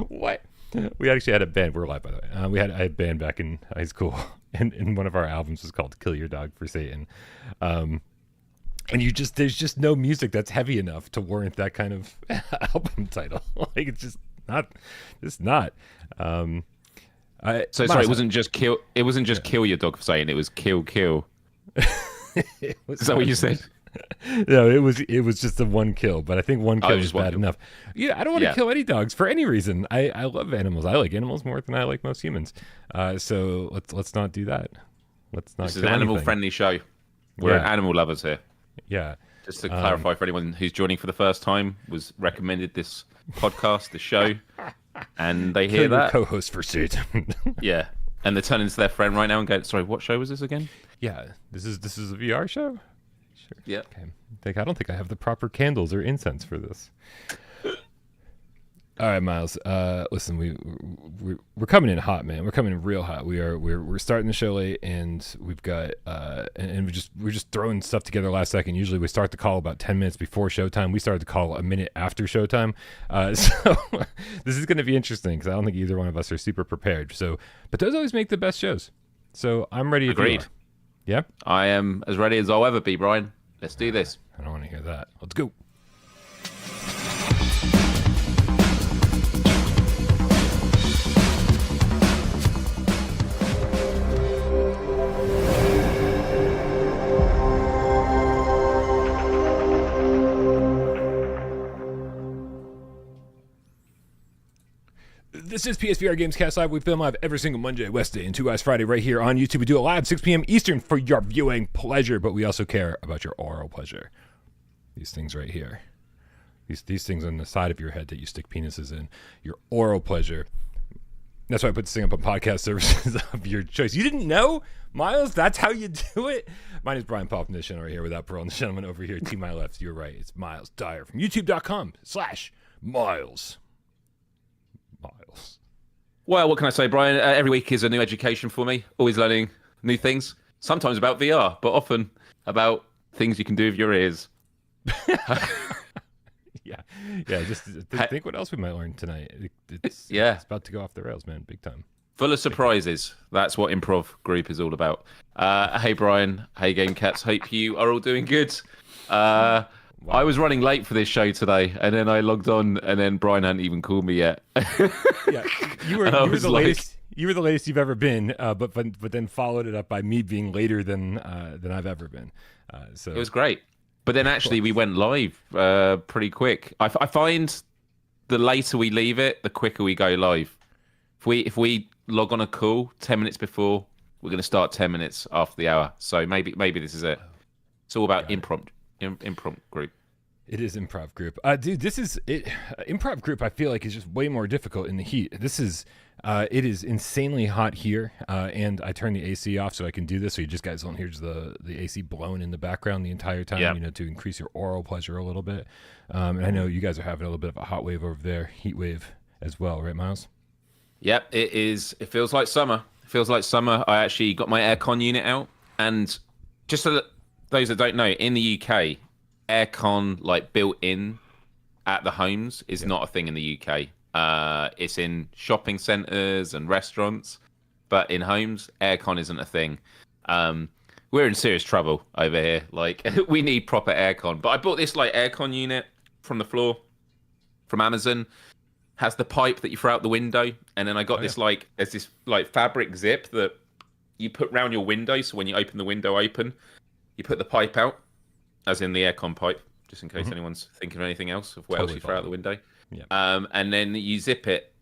What? We actually had a band. We're live, by the way. I had a band back in high school, and one of our albums was called "Kill Your Dog for Satan." And there's just no music that's heavy enough to warrant that kind of album title. Like it's just not. Sorry, it wasn't just kill. It wasn't just kill your dog for Satan. It was kill. Is that what you said? No, it was just a one kill, but I think one kill is bad enough. Yeah, I don't want to kill any dogs for any reason. I love animals. I like animals more than I like most humans. So let's not do that. Let's not. This is an animal-friendly show. We're animal lovers here. Yeah. Just to clarify for anyone who's joining for the first time, was recommended this podcast, the show, and they hear that co-host for Satan. Yeah, and they're turning to their friend right now and go, "Sorry, what show was this again?" Yeah, this is a VR show. Sure. Yeah. Okay. I don't think I have the proper candles or incense for this. All right, Myles. Listen, we're coming in hot, man. We're coming in real hot. We're starting the show late, and we've got and we're just throwing stuff together last second. Usually we start the call about 10 minutes before showtime. We started the call a minute after showtime. So this is going to be interesting because I don't think either one of us are super prepared. So, but those always make the best shows. So I'm ready. Agreed. Yeah. I am as ready as I'll ever be, Brian. Let's do this. I don't want to hear that. Let's go. This is PSVR GamesCast Live. We film live every single Monday, Wednesday, and 2 Eyes Friday right here on YouTube. We do it live 6 p.m. Eastern for your viewing pleasure, but we also care about your oral pleasure. These things right here. These things on the side of your head that you stick penises in. Your oral pleasure. That's why I put this thing up on podcast services of your choice. You didn't know, Myles? That's how you do it? My name is Brian Paul from this channel right here without Parole. And the gentleman over here to my left, you're right. It's Myles Dyer from youtube.com/Myles. Well, what can I say, Brian? Every week is a new education for me. Always learning new things. Sometimes about VR, but often about things you can do with your ears. Yeah. Just think what else we might learn tonight. It's about to go off the rails, man, big time. Full of surprises. That's what improv group is all about. Hey, Brian. Hey, Game Cats. Hope you are all doing good. Wow. I was running late for this show today, and then I logged on, and then Brian hadn't even called me yet. Yeah, you were the latest. You were the latest you've ever been, but then followed it up by me being later than I've ever been. So it was great. But then actually we went live pretty quick. I find the later we leave it, the quicker we go live. If we log on a call 10 minutes before, we're going to start 10 minutes after the hour. So maybe this is it. It's all about impromptu group. It is improv group, dude. This is it. Improv group. I feel like is just way more difficult in the heat. It is insanely hot here, and I turn the AC off so I can do this. So you just guys don't hear the AC blowing in the background the entire time. To increase your oral pleasure a little bit. And I know you guys are having a little bit of a hot wave over there, heat wave as well, right, Myles? Yep, it is. It feels like summer. I actually got my aircon unit out, and just so that those that don't know, in the UK, aircon like built in at the homes is not a thing in the UK. It's in shopping centres and restaurants, but in homes, aircon isn't a thing. We're in serious trouble over here. Like we need proper aircon. But I bought this like aircon unit from the floor from Amazon. Has the pipe that you throw out the window, and then I got this there's this like fabric zip that you put round your window. So when you open the window open, you put the pipe out, as in the aircon pipe, just in case anyone's thinking of anything else of what else you throw out the window. Yeah. And then you zip it.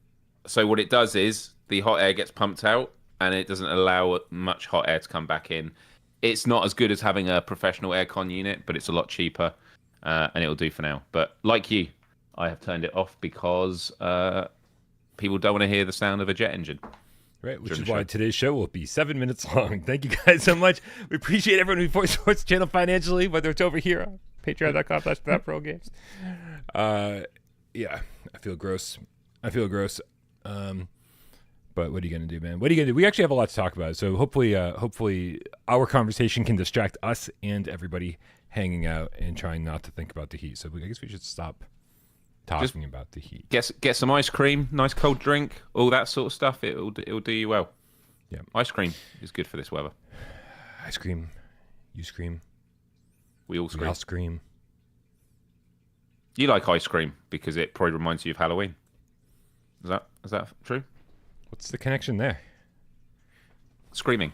So what it does is the hot air gets pumped out, and it doesn't allow much hot air to come back in. It's not as good as having a professional aircon unit, but it's a lot cheaper, and it'll do for now. But like you, I have turned it off because people don't want to hear the sound of a jet engine. Right, which is why today's show will be 7 minutes long. Thank you guys so much. We appreciate everyone who supports the channel financially, whether it's over here on patreon.com/thatprogames. Yeah, I feel gross. But what are you going to do, man? What are you going to do? We actually have a lot to talk about. So hopefully our conversation can distract us and everybody hanging out and trying not to think about the heat. So I guess we should stop talking about the heat. Get some ice cream, nice cold drink, all that sort of stuff. It'll do you well. Yeah, ice cream is good for this weather. Ice cream, you scream, we all scream. We all scream. You like ice cream because it probably reminds you of Halloween. Is that true? What's the connection there? Screaming.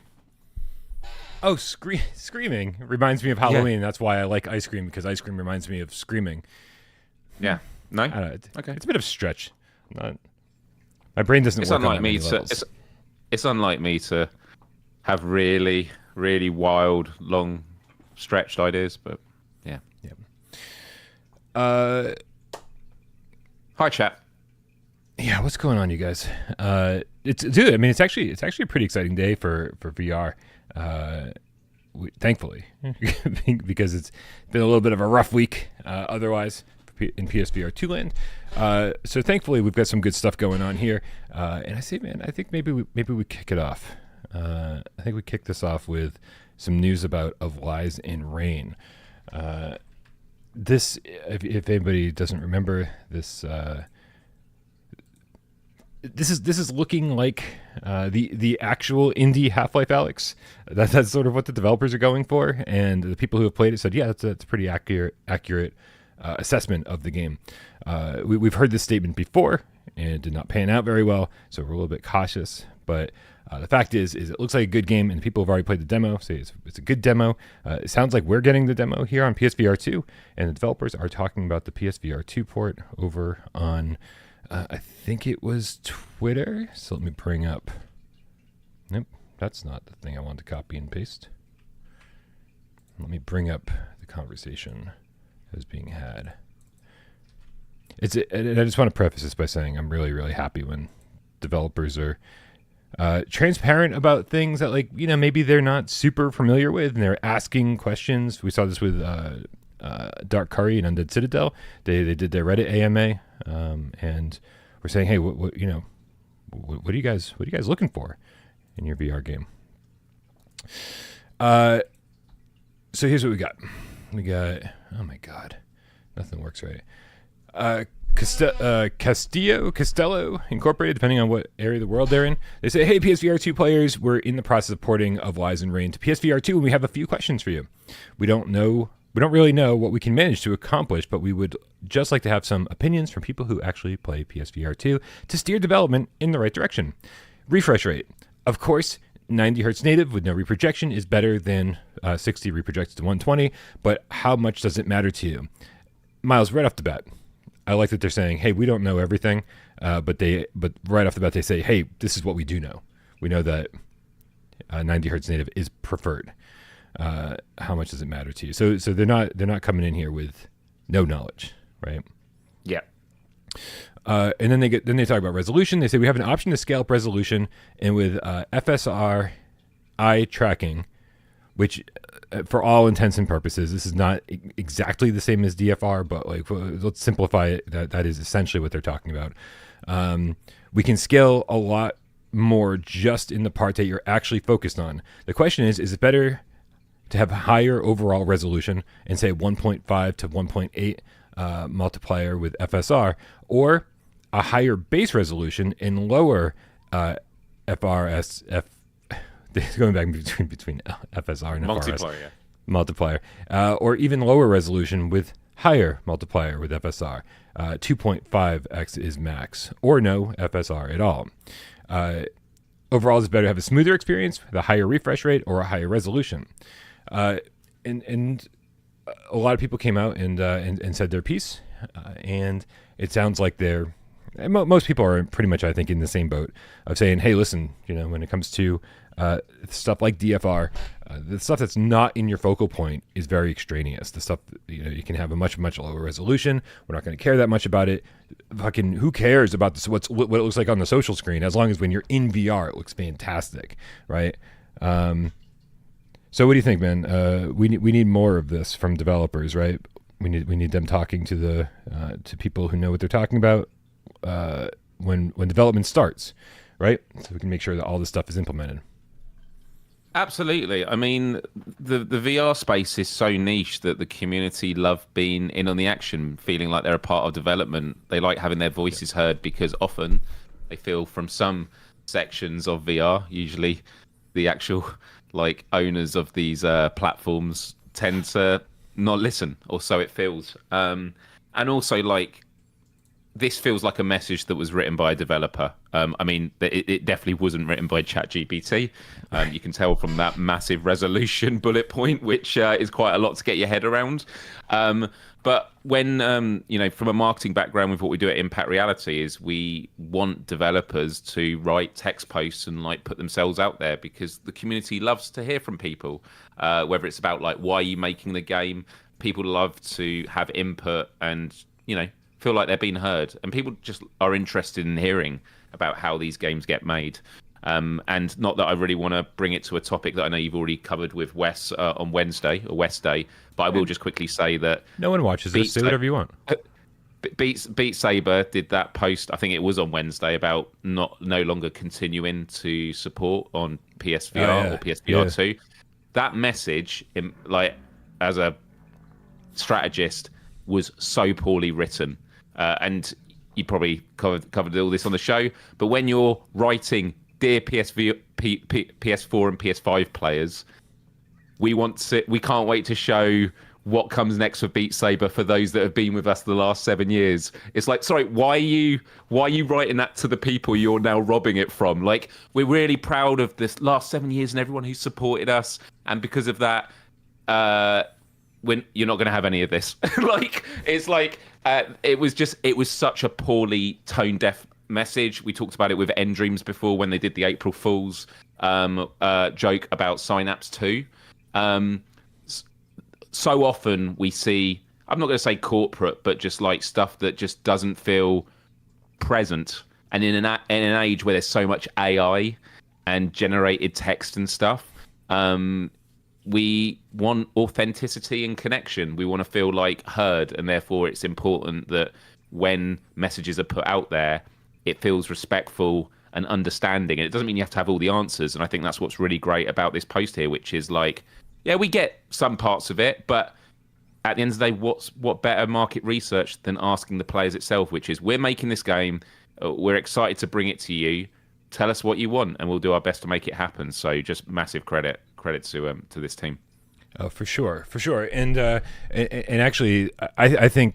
Oh, screaming reminds me of Halloween. Yeah. That's why I like ice cream, because ice cream reminds me of screaming. Yeah. No? Okay. It's a bit of a stretch. My brain doesn't work on that many levels. It's unlike me to have really, really wild, long, stretched ideas, but yeah. Yeah. Hi, chat. Yeah, what's going on, you guys? It's actually a pretty exciting day for VR. Thankfully, because it's been a little bit of a rough week otherwise in PSVR2 land. So thankfully, we've got some good stuff going on here. And I say, man, I think maybe we kick it off. I think we kick this off with some news about Of Lies in Rain. This, if anybody doesn't remember this. This is looking like the actual indie Half-Life Alyx. That's sort of what the developers are going for, and the people who have played it said, yeah, that's a pretty accurate assessment of the game. We've heard this statement before, and it did not pan out very well, so we're a little bit cautious. But the fact is it looks like a good game, and people who have already played the demo say it's a good demo. It sounds like we're getting the demo here on PSVR2, and the developers are talking about the PSVR2 port over on... I think it was Twitter. So let me bring up. Nope, that's not the thing I want to copy and paste. Let me bring up the conversation that was being had. And I just want to preface this by saying I'm really, really happy when developers are transparent about things that, like, maybe they're not super familiar with, and they're asking questions. We saw this with Dark Curry and Undead Citadel. They did their Reddit AMA, and we're saying, hey, what are you guys looking for in your VR game? So here's what we got. Oh my God, nothing works right. Castello Incorporated, depending on what area of the world they're in. They say, hey, PSVR2 players, we're in the process of porting Of Lies in Rain to PSVR2, and we have a few questions for you. We don't really know what we can manage to accomplish, but we would just like to have some opinions from people who actually play PSVR2 to steer development in the right direction. Refresh rate. Of course, 90 Hz native with no reprojection is better than 60 reprojected to 120, but how much does it matter to you? Myles, right off the bat, I like that they're saying, hey, we don't know everything, but right off the bat they say, hey, this is what we do know. We know that 90 Hz native is preferred. How much does it matter to you? So they're not coming in here with no knowledge, right? Yeah. And then they talk about resolution. They say we have an option to scale up resolution, and with FSR eye tracking, which for all intents and purposes, this is not exactly the same as DFR, but like let's simplify it. That is essentially what they're talking about. We can scale a lot more just in the part that you're actually focused on. The question is it better to have higher overall resolution and say 1.5 to 1.8 multiplier with FSR, or a higher base resolution and lower going back between FSR and FRS multiplier, or even lower resolution with higher multiplier with FSR. 2.5x is max, or no FSR at all. Overall, it's better to have a smoother experience with a higher refresh rate or a higher resolution. And a lot of people came out and said their piece, and it sounds like most people are pretty much, I think, in the same boat of saying, hey, listen, when it comes to stuff like DFR, the stuff that's not in your focal point is very extraneous. The stuff, you can have a much, much lower resolution. We're not going to care that much about it. Fucking who cares about what it looks like on the social screen, as long as when you're in VR, it looks fantastic, right? So what do you think, man? We need more of this from developers, right? We need them talking to to people who know what they're talking about when development starts, right? So we can make sure that all this stuff is implemented. Absolutely. I mean, the VR space is so niche that the community love being in on the action, feeling like they're a part of development. They like having their voices heard because often they feel from some sections of VR, usually the actual like owners of these platforms tend to not listen, or so it feels. And also like this feels like a message that was written by a developer. I mean, it definitely wasn't written by ChatGPT. You can tell from that massive resolution bullet point, which is quite a lot to get your head around. But when, you know, from a marketing background with what we do at Impact Reality is we want developers to write text posts and like put themselves out there because the community loves to hear from people, whether it's about like, why are you making the game? People love to have input and, you know, feel like they're being heard, and people just are interested in hearing about how these games get made. And not that I really want to bring it to a topic that I know you've already covered with Wes on Wednesday or West Day, but I will just quickly say that no one watches this. Say whatever you want. Beat Saber did that post. I think it was on Wednesday about no longer continuing to support on PSVR or PSVR2. That message, like as a strategist, was so poorly written. And you probably covered all this on the show, but when you're writing, dear PS4 and PS5 players, we can't wait to show what comes next for Beat Saber for those that have been with us the last 7 years. It's like, sorry, why are you writing that to the people you're now robbing it from? Like, we're really proud of this last 7 years and everyone who supported us, and because of that, when you're not going to have any of this. Like, it's like it was such a poorly tone deaf message. We talked about it with End Dreams before when they did the April Fool's joke about Synapse 2. So often we see, I'm not going to say corporate, but just like stuff that just doesn't feel present. And in an age where there's so much AI and generated text and stuff, we want authenticity and connection. We want to feel like heard, and therefore it's important that when messages are put out there, it feels respectful and understanding. And it doesn't mean you have to have all the answers. And I think that's what's really great about this post here, which is like, yeah, we get some parts of it, but at the end of the day, what better market research than asking the players itself, which is, we're making this game, we're excited to bring it to you. Tell us what you want, and we'll do our best to make it happen. So just massive credit to this team. Oh, for sure. And actually, I think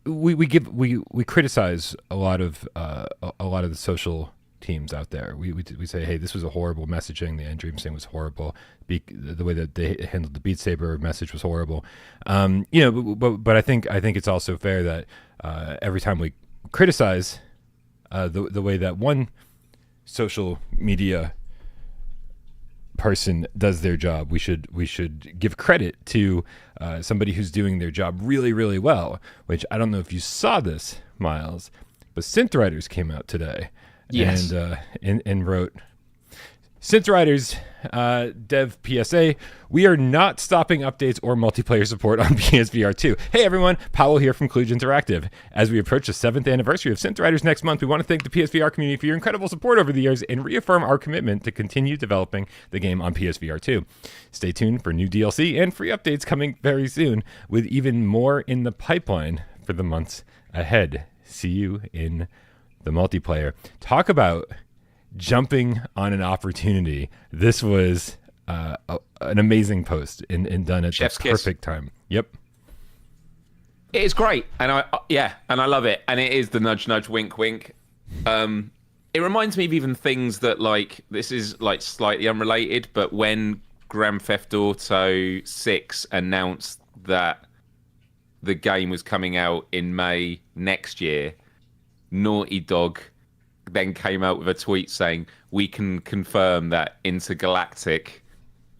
we criticize a lot of the social teams out there. We say, hey, this was a horrible messaging. The End Dreams thing was horrible. The way that they handled the Beat Saber message was horrible. But I think it's also fair that every time we criticize the way that one social media person does their job, we should give credit to somebody who's doing their job really, really well. Which, I don't know if you saw this, Myles, but SynthRiders came out today. Yes. And wrote, SynthRiders dev PSA, we are not stopping updates or multiplayer support on PSVR2. Hey everyone, Parole here from Kluge Interactive. As we approach the 7th anniversary of SynthRiders next month, we want to thank the PSVR community for your incredible support over the years and reaffirm our commitment to continue developing the game on PSVR2. Stay tuned for new DLC and free updates coming very soon, with even more in the pipeline for the months ahead. See you in the multiplayer. Talk about jumping on an opportunity. This was an amazing post and done at Chef's the perfect time. Yep. It is great, and I love it, and it is the nudge nudge wink wink. It reminds me of even things that, like, this is like slightly unrelated, but when Grand Theft Auto 6 announced that the game was coming out in May next year, Naughty Dog then came out with a tweet saying, we can confirm that Intergalactic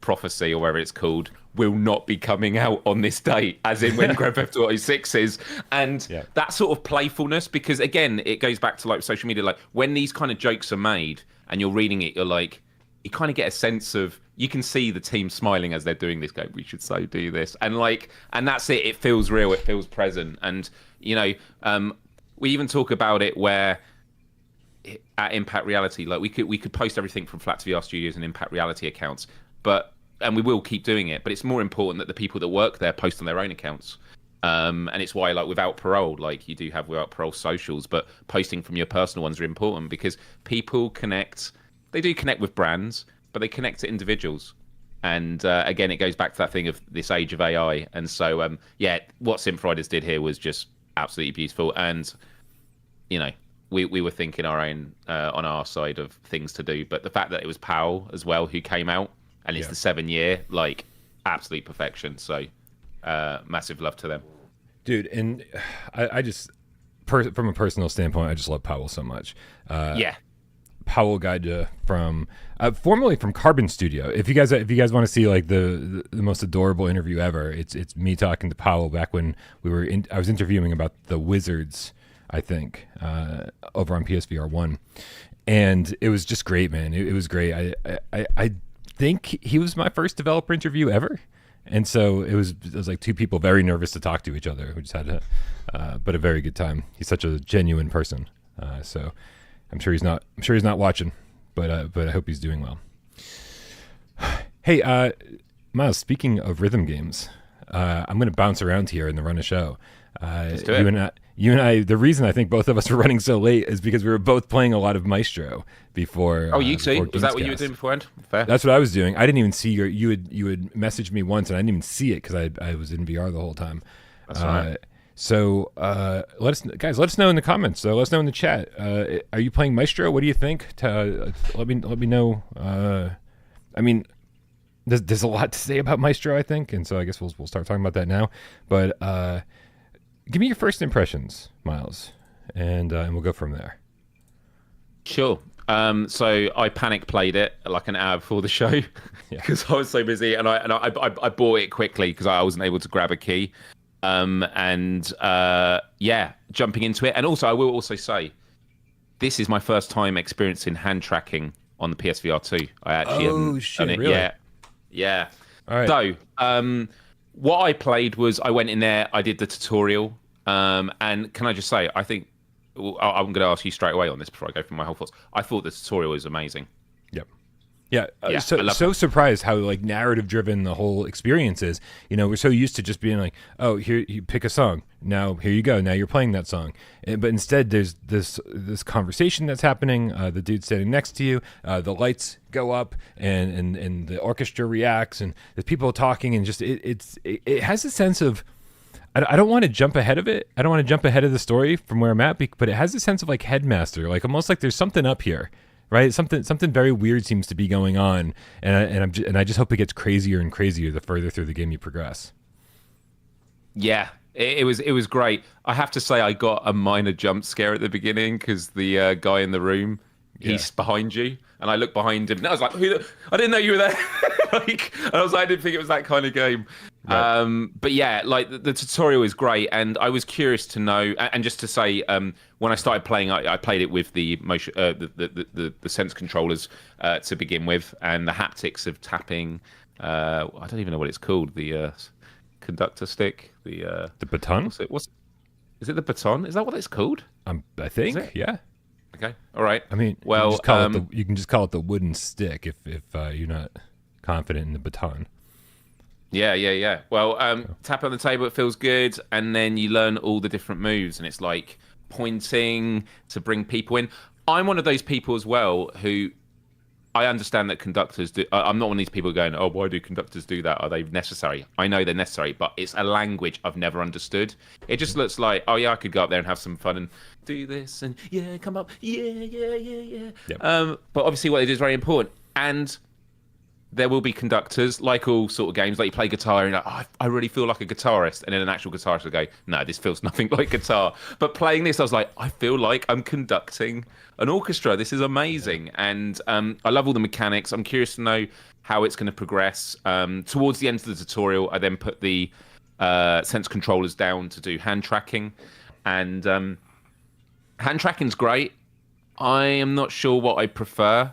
Prophecy, or whatever it's called, will not be coming out on this date, as in when Grand Theft Auto 6 is. And that sort of playfulness, because again, it goes back to like social media, like when these kind of jokes are made and you're reading it, you're like, you kind of get a sense of, you can see the team smiling as they're doing this, go, we should so do this. And like, and that's it. It feels real. It feels present. And, you know, we even talk about it where at Impact Reality, like we could post everything from Flat to VR Studios and Impact Reality accounts. and we will keep doing it, but it's more important that the people that work there post on their own accounts. And it's why, like, without Parole, like, you do have without Parole socials, but posting from your personal ones are important because people connect. They do connect with brands, but they connect to individuals. And again, it goes back to that thing of this age of AI. And so, what VRiders did here was just absolutely beautiful. And, you know, we were thinking our own on our side of things to do. But the fact that it was Parole as well who came out, and it's the 7-year, like, absolute perfection. So massive love to them. Dude, and I just, from a personal standpoint, I just love Powell so much. Powell Gaja from formerly from Carbon Studio. If you guys want to see like the most adorable interview ever, it's me talking to Powell back when I was interviewing about the Wizards, I think, over on PSVR1, and it was just great, man. It was great. I think he was my first developer interview ever. And so it was like two people very nervous to talk to each other, who just had but a very good time. He's such a genuine person. So I'm sure he's not watching, but I hope he's doing well. Hey, Myles, speaking of rhythm games, I'm going to bounce around here in the run of show. You and I, the reason I think both of us were running so late is because we were both playing a lot of Maestro before. Oh, you too? Was that what you were doing beforehand? Fair. That's what I was doing. I didn't even see you had messaged me once, and I didn't even see it because I was in VR the whole time. That's right. So let us know in the comments. So let us know in the chat. Are you playing Maestro? What do you think? Let me know. I mean, there's a lot to say about Maestro, I think, and so I guess we'll start talking about that now. But give me your first impressions, Myles, and we'll go from there. Sure. So I panic played it like an hour before the show because I was so busy, and I bought it quickly because I wasn't able to grab a key. Jumping into it, and also I will also say, this is my first time experiencing hand tracking on the PSVR2. I actually done it. Really? Yeah. All right. So, what I played was I went in there, I did the tutorial, and can I just say, I think I'm going to ask you straight away on this before I go through my whole thoughts. I thought the tutorial was amazing. Yep. Yeah, so surprised how like narrative driven the whole experience is. You know, we're so used to just being like, oh, here you pick a song. Now here you go. Now you're playing that song. But instead, there's this conversation that's happening. The dude standing next to you. The lights go up and the orchestra reacts and there's people talking and just it has a sense of. I don't want to jump ahead of it. I don't want to jump ahead of the story from where I'm at, but it has a sense of like Headmaster, like almost like there's something up here. Right, something very weird seems to be going on, and I just hope it gets crazier and crazier the further through the game you progress. Yeah, it was great. I have to say, I got a minor jump scare at the beginning because the guy in the room, he's behind you, and I looked behind him, and I was like, I didn't know you were there. I didn't think it was that kind of game. Right. But yeah, like the tutorial is great, and I was curious to know. And just to say, when I started playing, I played it with the motion, the sense controllers to begin with, and the haptics of tapping. I don't even know what it's called. The conductor stick. The baton. Is it the baton? Is that what it's called? I think. Yeah. Okay. All right. I mean, well, you can just call it the wooden stick if you're not confident in the baton. Yeah. Well, tap on the table, it feels good, and then you learn all the different moves, and it's like pointing to bring people in. I'm one of those people as well who I understand that conductors do. I'm not one of these people going, oh, why do conductors do that? Are they necessary? I know they're necessary, but it's a language I've never understood. It just looks like, oh yeah, I could go up there and have some fun and do this, and yeah, come up, yeah. Yep. But obviously what they do is very important, and there will be conductors, like all sort of games, like you play guitar and you're like, I really feel like a guitarist. And then an actual guitarist will go, no, this feels nothing like guitar. But playing this, I was like, I feel like I'm conducting an orchestra. This is amazing. Yeah. And I love all the mechanics. I'm curious to know how it's going to progress. Towards the end of the tutorial, I then put the sense controllers down to do hand tracking. And hand tracking's great. I am not sure what I prefer.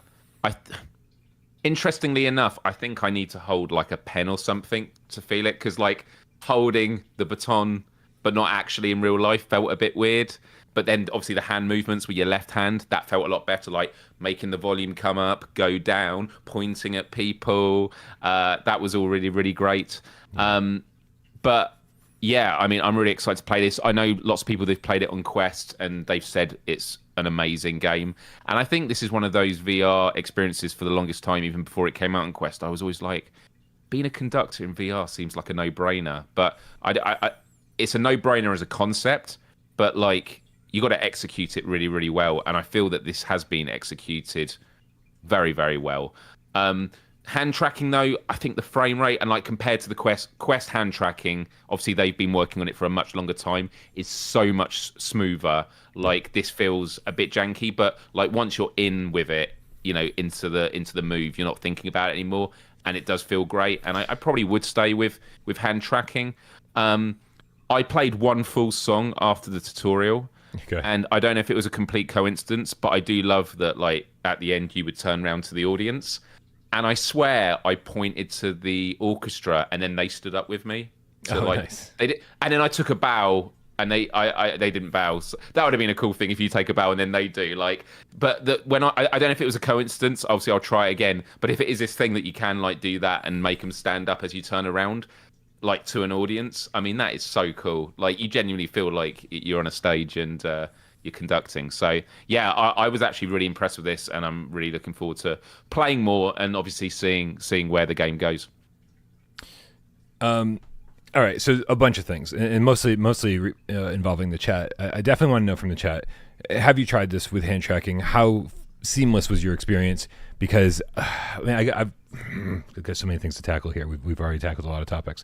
Interestingly enough, I think I need to hold like a pen or something to feel it, because like holding the baton but not actually in real life felt a bit weird. but then obviously the hand movements with your left hand, that felt a lot better, like making the volume come up, go down, pointing at people. That was all really, really great. But yeah, I mean, I'm really excited to play this. I know lots of people that've played it on Quest and they've said it's an amazing game. And I think this is one of those VR experiences for the longest time, even before it came out on Quest. I was always like, being a conductor in VR seems like a no-brainer. But it's a no-brainer as a concept, but like you got to execute it really, really well. And I feel that this has been executed very, very well. Hand tracking, though, I think the frame rate and like compared to the Quest hand tracking, obviously they've been working on it for a much longer time, is so much smoother. Like this feels a bit janky, but like once you're in with it, you know, into the move, you're not thinking about it anymore, and it does feel great. And I probably would stay with hand tracking. I played one full song after the tutorial. Okay. And I don't know if it was a complete coincidence, but I do love that like at the end you would turn around to the audience. And I swear I pointed to the orchestra, and then they stood up with me. So nice. They did, and then I took a bow, and they didn't bow. So that would have been a cool thing if you take a bow and then they do. Like, but when I don't know if it was a coincidence. Obviously, I'll try it again. But if it is this thing that you can like do that and make them stand up as you turn around, like to an audience, I mean that is so cool. Like you genuinely feel like you're on a stage and you're conducting. So yeah, I was actually really impressed with this, and I'm really looking forward to playing more and obviously seeing where the game goes. All right, so a bunch of things, and mostly involving the chat. I definitely want to know from the chat: have you tried this with hand tracking? How seamless was your experience? Because I mean, I've got so many things to tackle here. We've already tackled a lot of topics.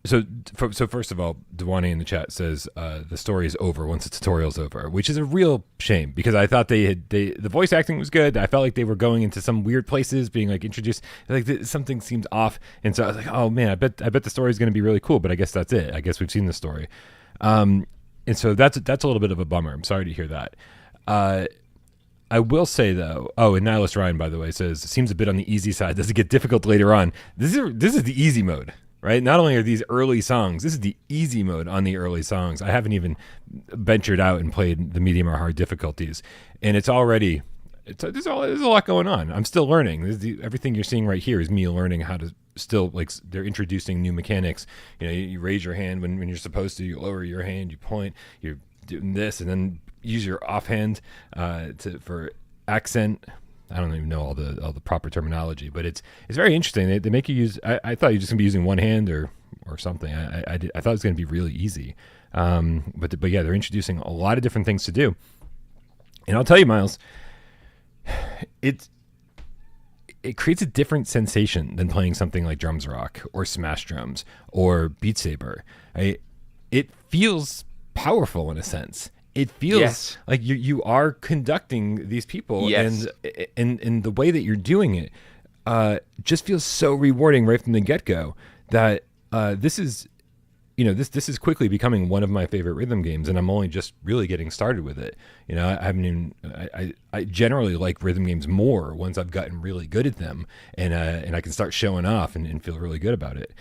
So first of all, Dewani in the chat says the story is over once the tutorial's over, which is a real shame because I thought the voice acting was good. I felt like they were going into some weird places, being like introduced, like something seemed off, and so I was like, oh man, I bet the story is going to be really cool. But I guess that's it. I guess we've seen the story, and so that's a little bit of a bummer. I'm sorry to hear that. I will say though, and Nihilist Ryan, by the way, says it seems a bit on the easy side. Does it get difficult later on? This is the easy mode. Right? Not only are these early songs, this is the easy mode on the early songs. I haven't even ventured out and played the medium or hard difficulties. And there's a lot going on. I'm still learning. Everything you're seeing right here is me learning how to still, like, they're introducing new mechanics. You know, you raise your hand when you're supposed to, you lower your hand, you point, you're doing this, and then use your offhand for accent. I don't even know all the proper terminology, but it's very interesting. They make you use. I thought you were just gonna be using one hand or something. I thought it was gonna be really easy, but yeah, they're introducing a lot of different things to do. And I'll tell you, Myles, it creates a different sensation than playing something like Drums Rock or Smash Drums or Beat Saber. It feels powerful in a sense. It feels like you are conducting these people, and the way that you're doing it just feels so rewarding right from the get-go that this is quickly becoming one of my favorite rhythm games, and I'm only just really getting started with it. You know, I generally like rhythm games more once I've gotten really good at them, and I can start showing off and feel really good about it.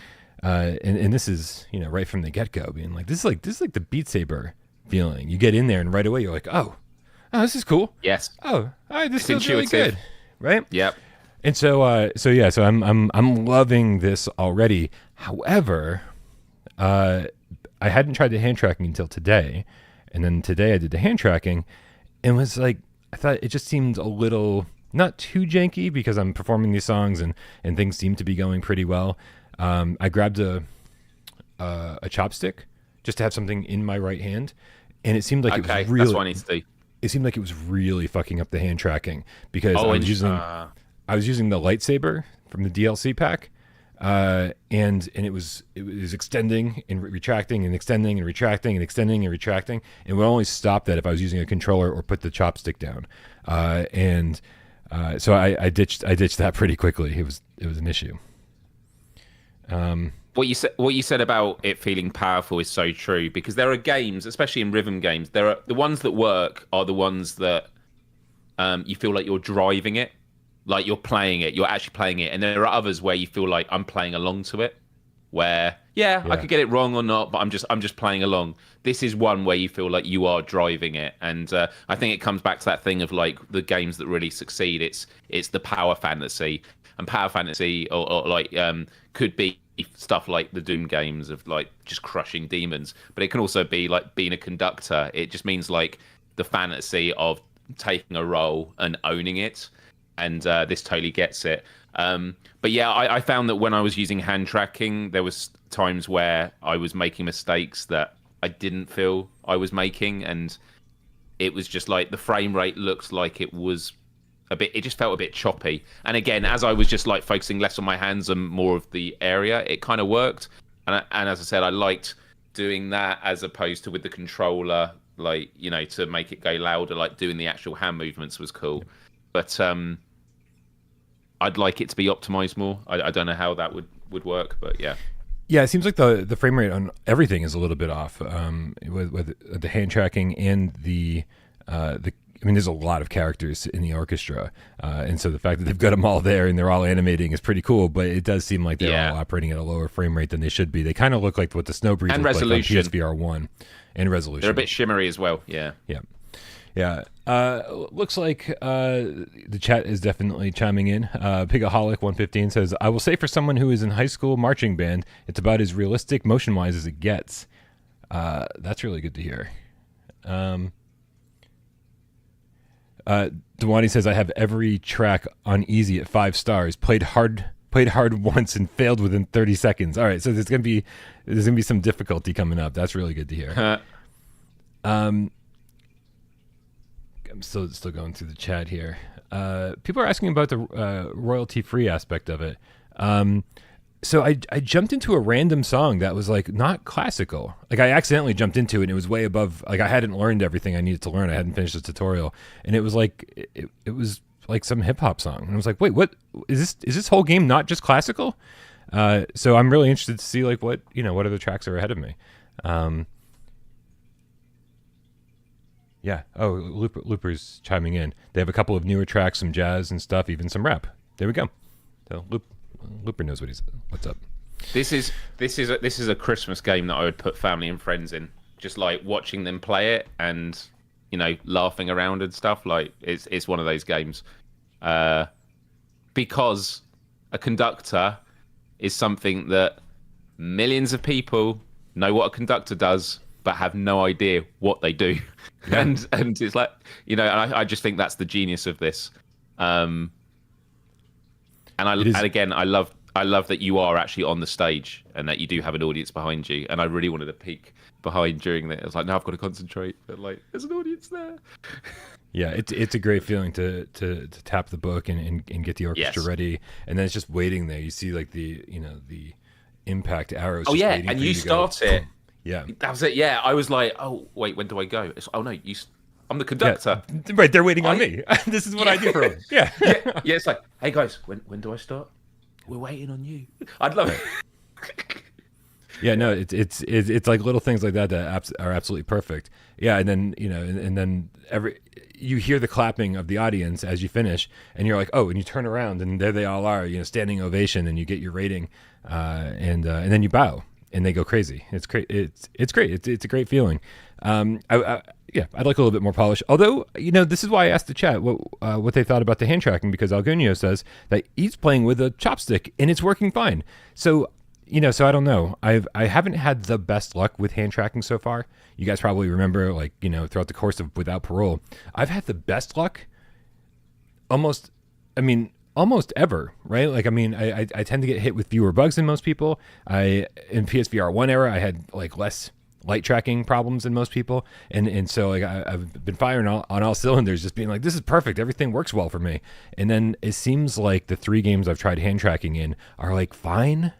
And this is, you know, right from the get-go being like this is like the Beat Saber feeling. You get in there and right away you're like, oh, this is cool. Yes. Oh, this feels really good, right? Yep. And so I'm loving this already. However, I hadn't tried the hand tracking until today, and then today I did the hand tracking, and was like, I thought it just seemed a little not too janky because I'm performing these songs and things seem to be going pretty well. I grabbed a chopstick just to have something in my right hand, and it seemed like it was really. That's what I need to do. It seemed like it was really fucking up the hand tracking because I was using the lightsaber from the DLC pack, and it was extending and retracting and extending and retracting and extending and retracting, and would only stop that if I was using a controller or put the chopstick down, so I ditched that pretty quickly. It was an issue. What you said about it feeling powerful is so true, because there are games, especially in rhythm games, there are the ones that work are the ones that you feel like you're driving it, like you're playing it, you're actually playing it, and there are others where you feel like I'm playing along to it. where I could get it wrong or not, but I'm just playing along. This is one where you feel like you are driving it, and I think it comes back to that thing of like the games that really succeed. It's the power fantasy, and power fantasy or like could be stuff like the Doom games of like just crushing demons, but it can also be like being a conductor. It just means like the fantasy of taking a role and owning it, and this totally gets it. But yeah, I found that when I was using hand tracking, there was times where I was making mistakes that I didn't feel I was making, and it was just like the frame rate looked like it was it just felt a bit choppy. And again, as I was just like focusing less on my hands and more of the area, it kind of worked. And as I said, I liked doing that as opposed to with the controller, like, you know, to make it go louder, like doing the actual hand movements was cool. But I'd like it to be optimized more. I don't know how that would work, but yeah. Yeah, it seems like the frame rate on everything is a little bit off with the hand tracking and the I mean, there's a lot of characters in the orchestra, and so the fact that they've got them all there and they're all animating is pretty cool. But it does seem like they're all operating at a lower frame rate than they should be. They kind of look like what the Snowbreeze and looked resolution. Like on PSVR1 and resolution. They're a bit shimmery as well. Yeah. Looks like the chat is definitely chiming in. Pigaholic115 says, "I will say for someone who is in high school marching band, it's about as realistic motion-wise as it gets." That's really good to hear. Dewani says, "I have every track on easy at 5 stars. Played hard once and failed within 30 seconds." All right, so there's gonna be some difficulty coming up. That's really good to hear. I'm still going through the chat here. People are asking about the royalty-free aspect of it. So I jumped into a random song that was like not classical. Like I accidentally jumped into it and it was way above, like I hadn't learned everything I needed to learn. I hadn't finished the tutorial. And it was like it was like some hip hop song. And I was like, wait, what is this whole game not just classical? So I'm really interested to see like what other tracks are ahead of me. Yeah. Oh, Looper's chiming in. They have a couple of newer tracks, some jazz and stuff, even some rap. There we go. So Looper knows what's up. This is a Christmas game that I would put family and friends in, just like watching them play it and laughing around and stuff. Like it's one of those games, because a conductor is something that millions of people know what a conductor does, but have no idea what they do. Yeah. and it's like and I just think that's the genius of this. And I love that you are actually on the stage and that you do have an audience behind you. And I really wanted to peek behind during that. I was like, no, I've got to concentrate, but like, there's an audience there. Yeah, it's a great feeling to tap the book and get the orchestra ready, and then it's just waiting there. You see like the impact arrows. Oh yeah, and you start it. Yeah, that was it. Yeah, I was like, oh wait, when do I go? I'm the conductor. Yeah. Right, they're waiting on me. This is what I do for them. Yeah. yeah. It's like, hey guys, when do I start? We're waiting on you. I'd love it. Yeah, no, it's like little things like that are absolutely perfect. Yeah, and then and then you hear the clapping of the audience as you finish, and you're like, oh, and you turn around, and there they all are, standing ovation, and you get your rating, and then you bow, and they go crazy. It's great. It's great. It's a great feeling. I'd like a little bit more polish. Although, this is why I asked the chat what they thought about the hand tracking, because Algonio says that he's playing with a chopstick and it's working fine. So, so I don't know. I haven't had the best luck with hand tracking so far. You guys probably remember, like, throughout the course of Without Parole, I've had the best luck almost ever, right? Like, I tend to get hit with fewer bugs than most people. In PSVR1 era, I had like less light tracking problems than most people, and so like I've been firing on all cylinders, just being like, this is perfect, everything works well for me. And then it seems like the 3 games I've tried hand tracking in are like fine,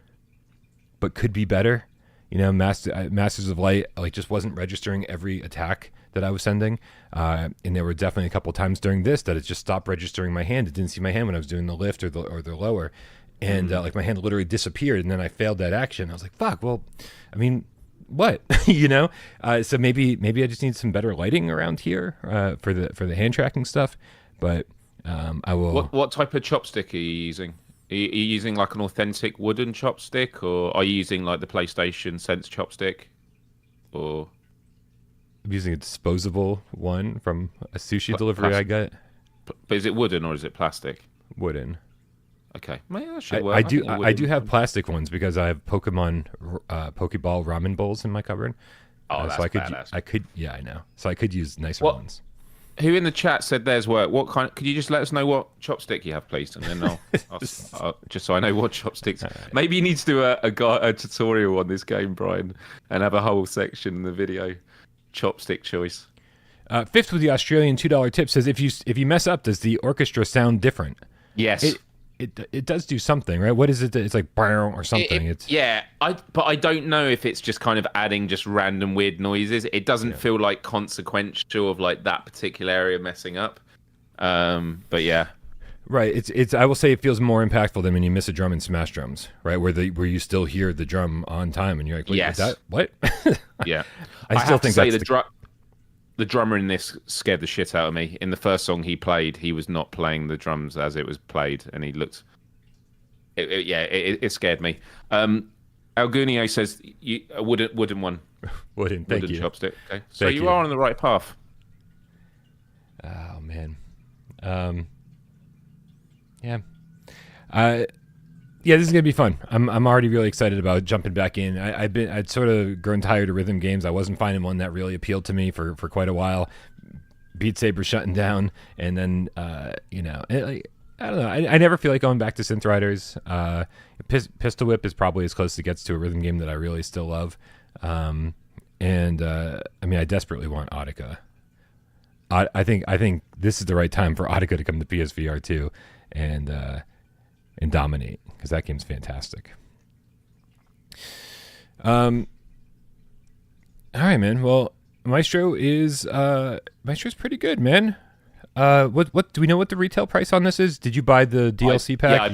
but could be better. Masters of Light like just wasn't registering every attack that I was sending, and there were definitely a couple times during this that it just stopped registering my hand. It didn't see my hand when I was doing the lift or the lower, and like my hand literally disappeared, and then I failed that action. I was like, fuck, well, what? So maybe I just need some better lighting around here for the hand tracking stuff. But I will. What type of chopstick are you using? you using like an authentic wooden chopstick, or are you using like the PlayStation Sense chopstick, or I'm using a disposable one from a sushi delivery I got. But is it wooden or is it plastic? Wooden. Okay, maybe that should work. I do have plastic ones because I have Pokeball ramen bowls in my cupboard. Oh, that's so badass. I know. So I could use nicer What? ones. Who in the chat said theirs work? What kind? Could you just let us know what chopstick you have, please, and then I'll just so I know what chopsticks. Right. Maybe you need to do a tutorial on this game, Brian, and have a whole section in the video. Chopstick choice. Fifth with the Australian $2 tip says if you mess up, does the orchestra sound different? Yes. It does do something, right? What is it? It's like or something. But I don't know if it's just kind of adding just random weird noises. It doesn't feel like consequential of like that particular area messing up. But yeah. Right. It's I will say it feels more impactful than when you miss a drum in Smash Drums, right? Where you still hear the drum on time and you're like, wait, yes. Is that what? Yeah. I still think that's the drummer in this scared the shit out of me. In the first song he played, he was not playing the drums as it was played, and he looked. It scared me. Algunio says a wooden one. Wooden chopstick. Okay, so you are on the right path. Oh man, yeah. Yeah, this is gonna be fun. I'm already really excited about jumping back in. I'd sort of grown tired of rhythm games. I wasn't finding one that really appealed to me for quite a while. Beat Saber shutting down, and then I don't know. I never feel like going back to Synth Riders. Pistol Whip is probably as close as it gets to a rhythm game that I really still love. I desperately want Audica. I think this is the right time for Audica to come to PSVR 2 and dominate, because that game's fantastic. All right, man. Well, Maestro is pretty good, man. What do we know what the retail price on this is? Did you buy the DLC pack? I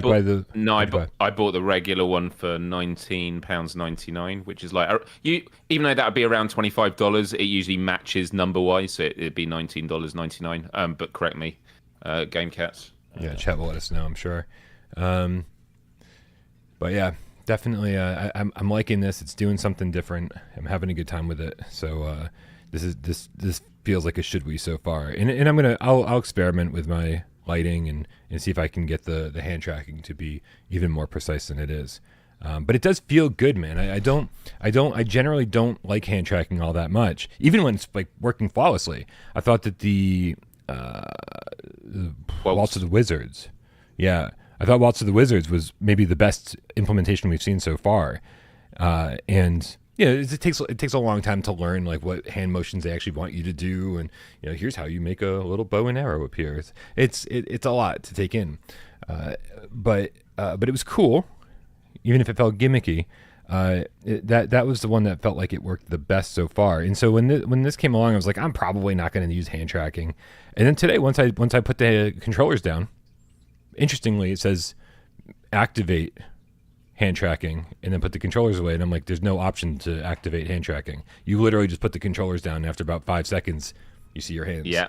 bought the regular one for £19.99, which is like even though that would be around $25, it usually matches number wise, so it'd be $19.99. But correct me, GameCats. Yeah, chat will let us know, I'm sure. But yeah, definitely. I'm liking this. It's doing something different. I'm having a good time with it. So this feels like a should we so far. And I'll experiment with my lighting and see if I can get the hand tracking to be even more precise than it is. But it does feel good, man. I generally don't like hand tracking all that much, even when it's like working flawlessly. I thought that the Waltz of the Wizards, I thought Waltz of the Wizards was maybe the best implementation we've seen so far. And it takes a long time to learn like what hand motions they actually want you to do, and here's how you make a little bow and arrow appear. It's a lot to take in, but it was cool, even if it felt gimmicky. That was the one that felt like it worked the best so far. And so when this came along, I was like, I'm probably not going to use hand tracking. And then today, once I put the controllers down, interestingly, it says activate hand tracking and then put the controllers away. And I'm like, there's no option to activate hand tracking. You literally just put the controllers down, and after about 5 seconds, you see your hands. Yeah.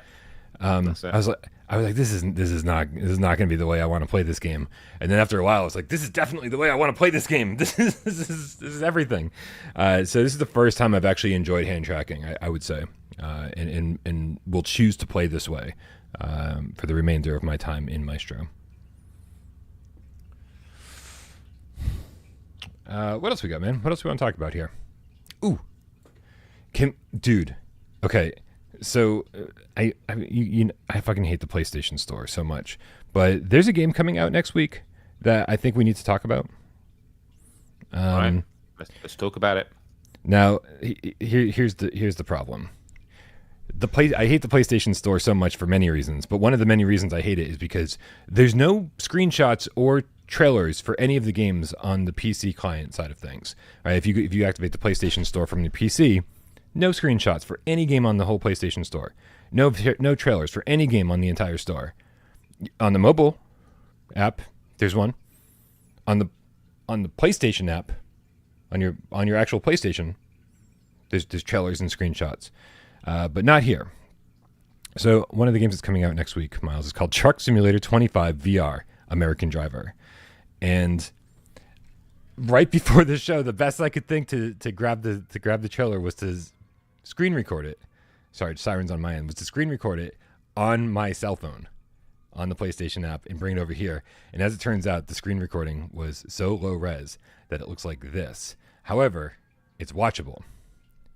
I was like, this is not going to be the way I want to play this game. And then after a while, I was like, this is definitely the way I want to play this game. This is everything. So this is the first time I've actually enjoyed hand tracking, I would say, and will choose to play this way for the remainder of my time in Maestro. What else we got, man? What else we want to talk about here? Ooh, dude. Okay, so I fucking hate the PlayStation Store so much, but there's a game coming out next week that I think we need to talk about. All right, let's talk about it. Now, here's the problem. I hate the PlayStation Store so much for many reasons, but one of the many reasons I hate it is because there's no screenshots or trailers for any of the games on the PC client side of things. Right? If you activate the PlayStation Store from the PC, no screenshots for any game on the whole PlayStation Store. No trailers for any game on the entire store. On the mobile app, there's one. On the PlayStation app, on your actual PlayStation, there's trailers and screenshots. But not here. So one of the games that's coming out next week, Miles, is called Truck Simulator 25 VR American Driver. And right before the show, the best I could think to grab the trailer was to screen record it. Sorry, sirens on my end. Was to screen record it on my cell phone, on the PlayStation app, and bring it over here. And as it turns out, the screen recording was so low res that it looks like this. However, it's watchable.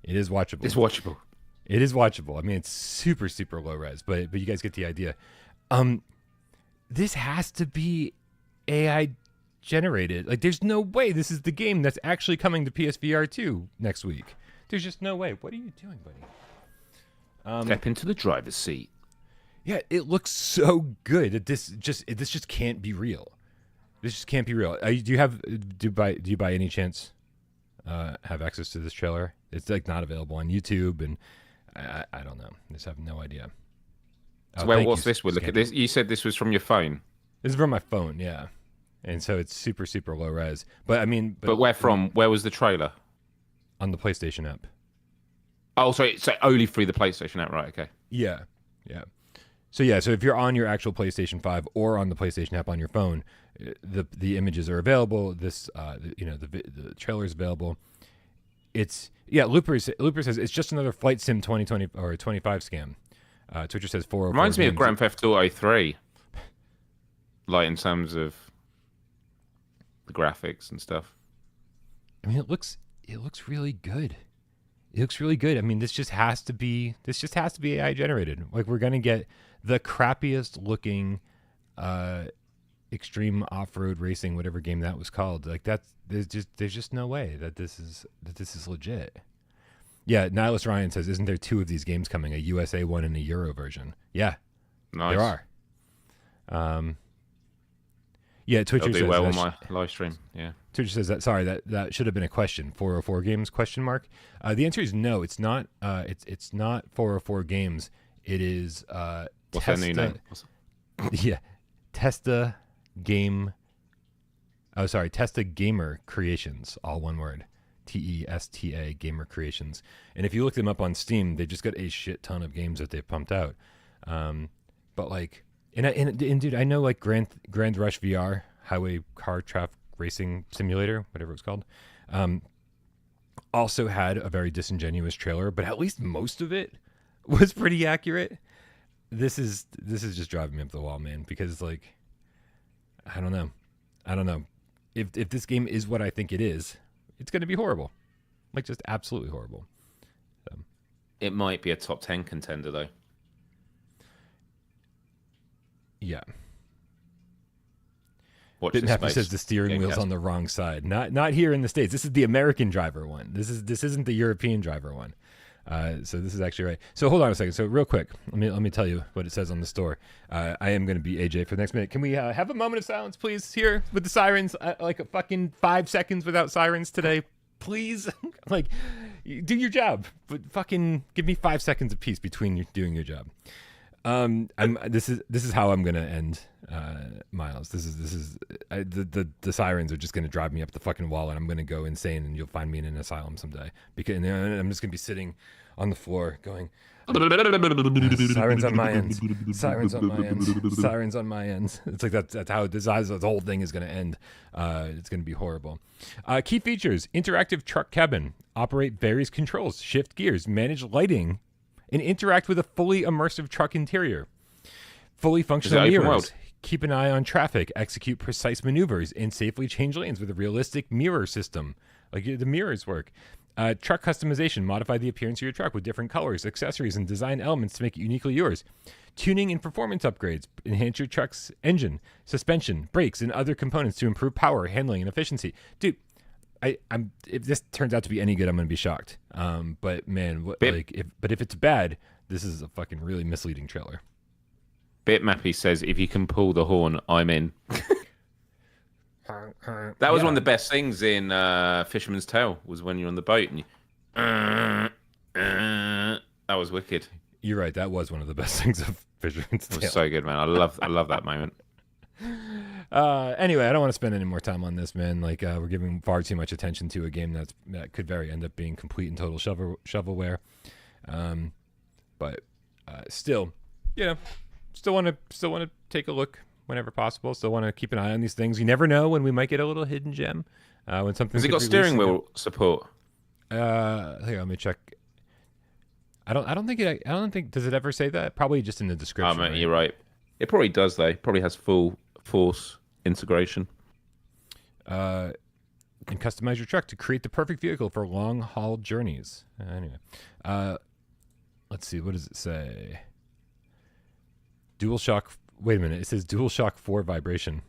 It is watchable. It's watchable. It is watchable. I mean, it's super, super low res, but you guys get the idea. This has to be AI generated. Like, there's no way this is the game that's actually coming to PSVR2 next week. There's just no way. What are you doing, buddy? Step into the driver's seat. Yeah, it looks so good that this just can't be real. This just can't be real. Do you by any chance have access to this trailer? It's like not available on YouTube, and I don't know. I just have no idea. So what's this? Look at this. You said this was from your phone. This is from my phone, yeah, and so it's super, super low res. But I mean, but where from? Where was the trailer? On the PlayStation app. Oh, sorry. So only through the PlayStation app, right? Okay. Yeah. So if you're on your actual PlayStation 5 or on the PlayStation app on your phone, the images are available. This, the trailer is available. Looper says it's just another Flight Sim 2020 or 25 scam. Twitcher says 404. Reminds me of Grand Theft Auto 3. Like in terms of the graphics and stuff. I mean, it looks really good. It looks really good. I mean, this just has to be AI generated. Like, we're gonna get the crappiest looking extreme off-road racing, whatever game that was called. Like, there's just no way that this is legit. Yeah, Nihilus Ryan says, isn't there 2 of these games coming, a USA one and a Euro version? Yeah, nice. There are. Yeah, Twitcher says do well on my live stream. Yeah, Twitcher says that should have been a question. 404 games ? The answer is no. It's not. It's not 404 games. It is. What's their new name? Yeah, Testa Game. Oh, sorry, Testa Gamer Creations. All one word. TESTA Gamer Creations. And if you look them up on Steam, they just got a shit ton of games that they've pumped out. But like. And dude, I know like Grand Rush VR, Highway Car Traffic Racing Simulator, whatever it was called, also had a very disingenuous trailer, but at least most of it was pretty accurate. This is just driving me up the wall, man, because like, I don't know. If this game is what I think it is, it's going to be horrible, like just absolutely horrible. So. It might be a top 10 contender though. Yeah. Bitmappy says the steering wheel's on the wrong side. Not here in the States. This is the American driver one. This isn't the European driver one. So this is actually right. So hold on a second. So real quick, let me tell you what it says on the store. I am going to be AJ for the next minute. Can we have a moment of silence, please, here with the sirens? Like a fucking 5 seconds without sirens today, please. Like, do your job, but fucking give me 5 seconds of peace between you doing your job. This is how I'm gonna end, Myles. The sirens are just gonna drive me up the fucking wall, and I'm gonna go insane, and you'll find me in an asylum someday. Because I'm just gonna be sitting on the floor going, sirens on my end, sirens on my end, sirens on my end. It's like that's how the whole thing is gonna end. It's gonna be horrible. Key features: interactive truck cabin, operate various controls, shift gears, manage lighting, and interact with a fully immersive truck interior. Fully functional mirrors. Keep an eye on traffic, execute precise maneuvers, and safely change lanes with a realistic mirror system. Like the mirrors work. Truck customization. Modify the appearance of your truck with different colors, accessories, and design elements to make it uniquely yours. Tuning and performance upgrades. Enhance your truck's engine, suspension, brakes, and other components to improve power, handling, and efficiency. Dude, if this turns out to be any good, I'm going to be shocked. But man, if it's bad, this is a fucking really misleading trailer. Bitmappy says, if you can pull the horn, I'm in. That was one of the best things in Fisherman's Tale, was when you're on the boat and you... that was wicked. You're right. That was one of the best things of Fisherman's Tale. It was so good, man. I love that moment. Anyway, I don't want to spend any more time on this, man. Like, we're giving far too much attention to a game that could end up being complete and total shovelware. But still want to take a look whenever possible. So want to keep an eye on these things. You never know when we might get a little hidden gem. When something Has it got steering wheel support? Here, let me check. I don't think. Does it ever say that? Probably just in the description. Mate, you're right. It probably does though. Probably has full force integration. And customize your truck to create the perfect vehicle for long haul journeys. Anyway, let's see. What does it say? DualShock. Wait a minute. It says DualShock 4 vibration,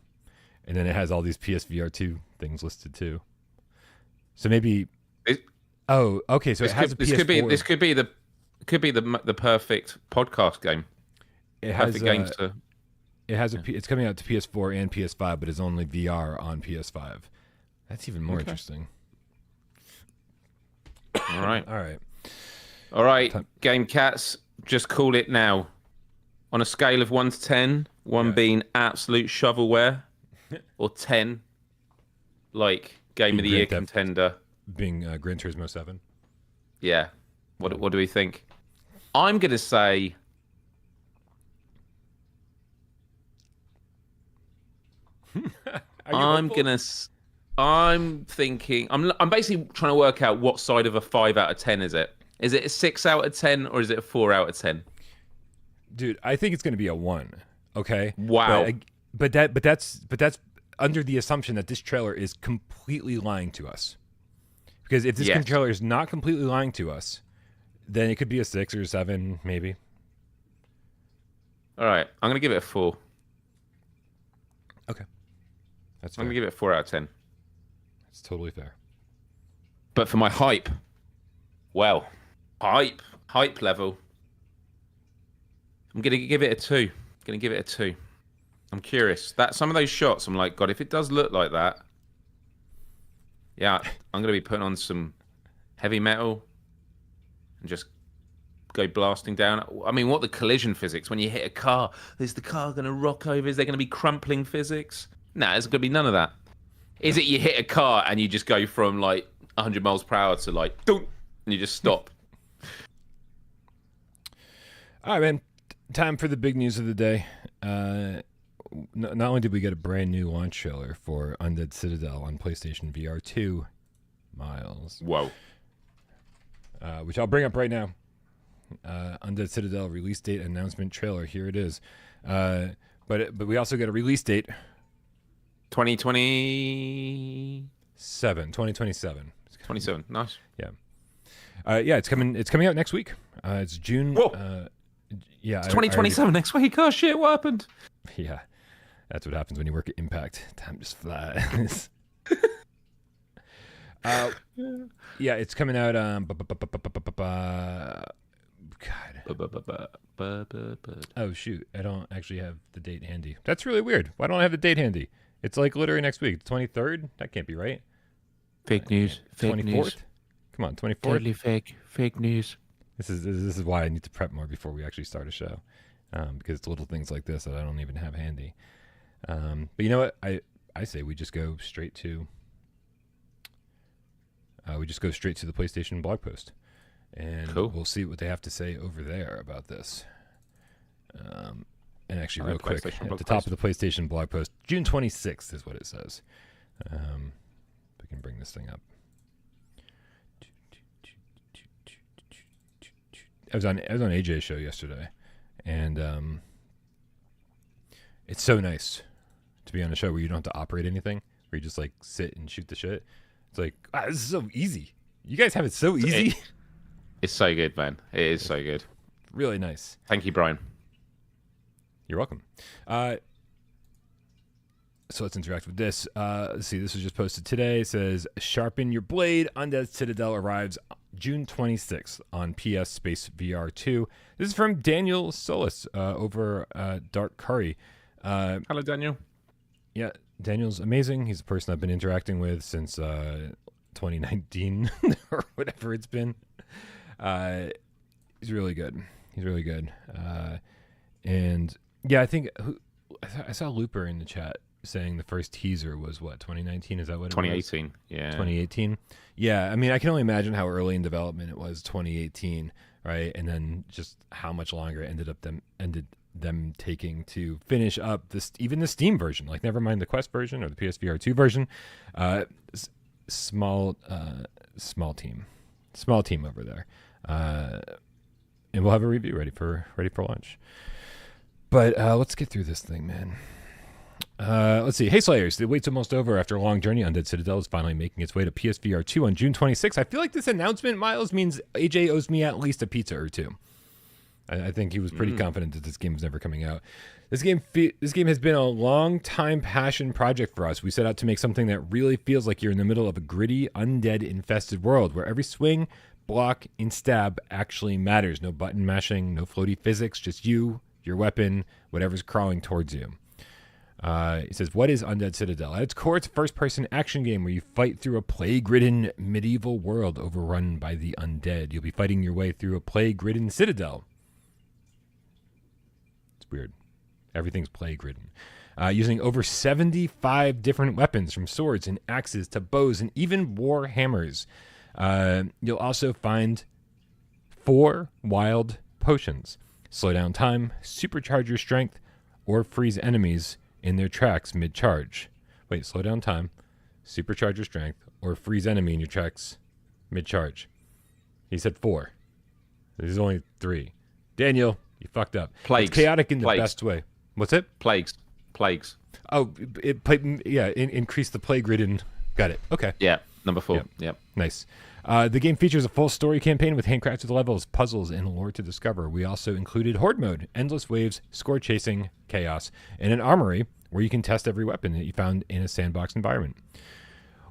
and then it has all these PSVR2 things listed too. So maybe. Oh, okay. So it has a PS4. This could be the perfect podcast game. It has games to. It has it's coming out to PS4 and PS5, but it's only VR on PS5. That's even more interesting. All right. Game Cats, just call it now. On a scale of 1 to 10, 1 being absolute shovelware, or 10 like Game of the Year contender. Being Gran Turismo 7. Yeah. What do we think? I'm gonna say. I'm thinking. I'm basically trying to work out what side of a 5 out of 10 is it. Is it a 6 out of 10 or is it a 4 out of 10? Dude, I think it's going to be a 1. Okay. Wow. But that's under the assumption that this trailer is completely lying to us. Because if this trailer is not completely lying to us, then it could be a 6 or a 7, maybe. All right, I'm going to give it a 4. Okay. That's fair. I'm going to give it a 4 out of 10. It's totally fair. But for my hype, well, hype level, I'm going to give it a 2. I'm curious. Some of those shots, I'm like, God, if it does look like that, yeah, I'm going to be putting on some heavy metal and just go blasting down. I mean, what the collision physics when you hit a car? Is the car going to rock over? Is there going to be crumpling physics? No, there's going to be none of that. Is it you hit a car and you just go from like 100 miles per hour to like, and you just stop? All right, man. Time for the big news of the day. Not only did we get a brand new launch trailer for Undead Citadel on PlayStation VR 2, Myles. Whoa. Which I'll bring up right now. Undead Citadel release date announcement trailer. Here it is. But we also get a release date. 2027. 2027. Nice. Yeah. It's coming out next week. It's June. Whoa. It's 2027 next week. Oh shit! What happened? Yeah, that's what happens when you work at Impact. Time just flies. Yeah, it's coming out. God. Oh shoot! I don't actually have the date handy. That's really weird. Why don't I have the date handy? It's like literally next week, the 23rd. That can't be right. Fake news. 24th. Come on, 24th. Totally fake. Fake news. This is why I need to prep more before we actually start a show, because it's little things like this that I don't even have handy. But you know what? I say we just go straight to the PlayStation blog post, and we'll see what they have to say over there about this. And actually, real quick, at the top of the PlayStation blog post, June 26th is what it says. We can bring this thing up. I was on AJ's show yesterday, and it's so nice to be on a show where you don't have to operate anything, where you just like sit and shoot the shit. It's like, wow, this is so easy. You guys have it so easy. It's so good, man. It is so good. Really nice. Thank you, Brian. You're welcome. So let's interact with this. Let's see. This was just posted today. It says, "Sharpen your blade. Undead Citadel arrives June 26th on PS Space VR 2." This is from Daniel Solis over Dark Curry. Hello, Daniel. Yeah, Daniel's amazing. He's a person I've been interacting with since 2019 or whatever it's been. He's really good. And yeah, I think I saw Looper in the chat saying the first teaser was what, 2019? Is that what it 2018, was? 2018, yeah. 2018? Yeah, I mean, I can only imagine how early in development it was 2018, right? And then just how much longer it ended them taking to finish up this, even the Steam version, like never mind the Quest version or the PSVR2 version. Small team over there, and we'll have a review ready for launch. But let's get through this thing, man. Let's see. Hey Slayers, the wait's almost over after a long journey. Undead Citadel is finally making its way to PSVR2 on June 26th. I feel like this announcement, Myles, means AJ owes me at least a pizza or two. I think he was pretty confident that this game was never coming out. This game has been a long time passion project for us. We set out to make something that really feels like you're in the middle of a gritty, undead infested world where every swing, block, and stab actually matters. No button mashing, no floaty physics, just you, your weapon, whatever's crawling towards you. It says, what is Undead Citadel? At its core, it's a first-person action game where you fight through a plague-ridden medieval world overrun by the undead. You'll be fighting your way through a plague-ridden citadel. It's weird. Everything's plague-ridden. Using over 75 different weapons, from swords and axes to bows and even war hammers. You'll also find 4 wild potions. Slow down time, supercharge your strength, or freeze enemies in their tracks mid-charge. Wait, slow down time, supercharge your strength, or freeze enemy in your tracks mid-charge. He said 4. There's only 3. Daniel, you fucked up. Plagues. It's chaotic in the best way. What's it? Plagues. Oh, increase the plague-ridden. Got it. Okay. Yeah, number 4. Yep. Nice. The game features a full story campaign with handcrafted levels, puzzles, and lore to discover. We also included horde mode, endless waves, score chasing, chaos, and an armory where you can test every weapon that you found in a sandbox environment.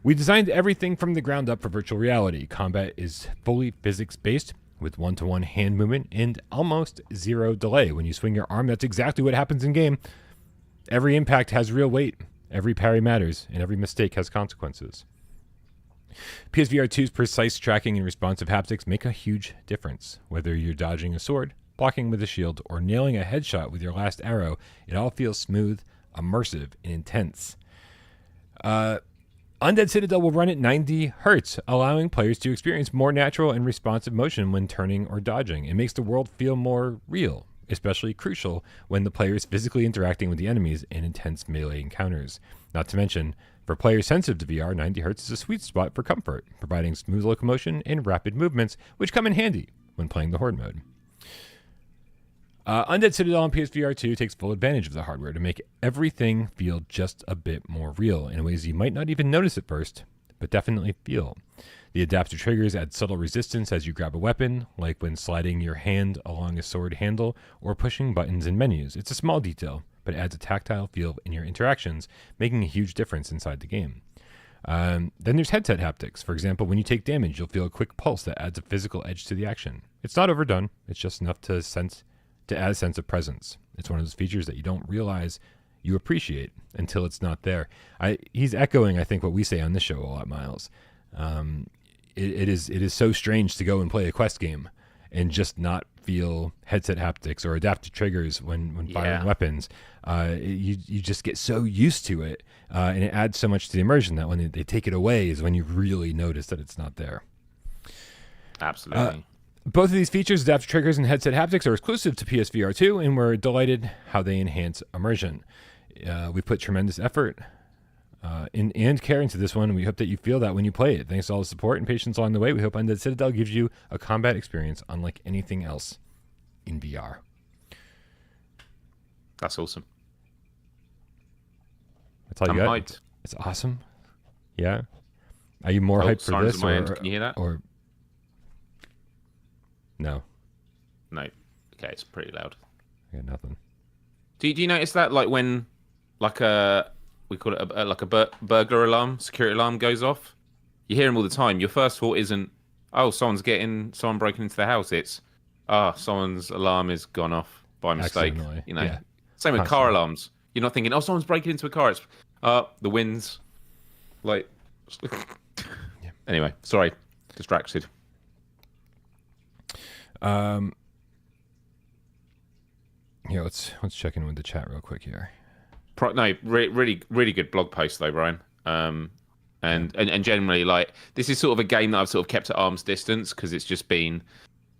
We designed everything from the ground up for virtual reality. Combat is fully physics-based with one-to-one hand movement and almost zero delay. When you swing your arm, that's exactly what happens in-game. Every impact has real weight, every parry matters, and every mistake has consequences. PSVR 2's precise tracking and responsive haptics make a huge difference. Whether you're dodging a sword, blocking with a shield, or nailing a headshot with your last arrow, it all feels smooth, immersive, and intense. Undead Citadel will run at 90 Hz, allowing players to experience more natural and responsive motion when turning or dodging. It makes the world feel more real, especially crucial when the player is physically interacting with the enemies in intense melee encounters. Not to mention, for players sensitive to VR, 90 Hz is a sweet spot for comfort, providing smooth locomotion and rapid movements, which come in handy when playing the Horde mode. Undead Citadel on PSVR 2 takes full advantage of the hardware to make everything feel just a bit more real in ways you might not even notice at first, but definitely feel. The adaptive triggers add subtle resistance as you grab a weapon, like when sliding your hand along a sword handle or pushing buttons in menus. It's a small detail, but it adds a tactile feel in your interactions, making a huge difference inside the game. Then there's headset haptics. For example, when you take damage, you'll feel a quick pulse that adds a physical edge to the action. It's not overdone. It's just enough to add a sense of presence. It's one of those features that you don't realize you appreciate until it's not there. He's echoing, I think, what we say on this show a lot, Myles. It is so strange to go and play a Quest game and just not feel headset haptics or adaptive triggers when firing weapons. You just get so used to it, and it adds so much to the immersion that when they take it away is when you really notice that it's not there. Absolutely. Both of these features, adaptive triggers and headset haptics, are exclusive to PSVR 2, and we're delighted how they enhance immersion. We put tremendous effort and care into this one, and we hope that you feel that when you play it. Thanks to all the support and patience along the way, we hope Undead Citadel gives you a combat experience unlike anything else in VR. That's awesome. That's all you got? Hyped. It's awesome. Yeah. Are you more hyped for this? Can you hear that? Or no? No. Okay, it's pretty loud. I got nothing. Do you notice that, like when, like we call it a burglar alarm, security alarm goes off? You hear them all the time. Your first thought isn't, oh, someone breaking into the house. It's, someone's alarm has gone off by mistake. You know. Yeah. Same with car alarms. You're not thinking, oh, someone's breaking into a car. It's, the winds, like. Yeah. Anyway, sorry, distracted. Yeah, let's check in with the chat real quick here. Really good blog post though, Brian. And generally, like, this is sort of a game that I've sort of kept at arm's distance because it's just been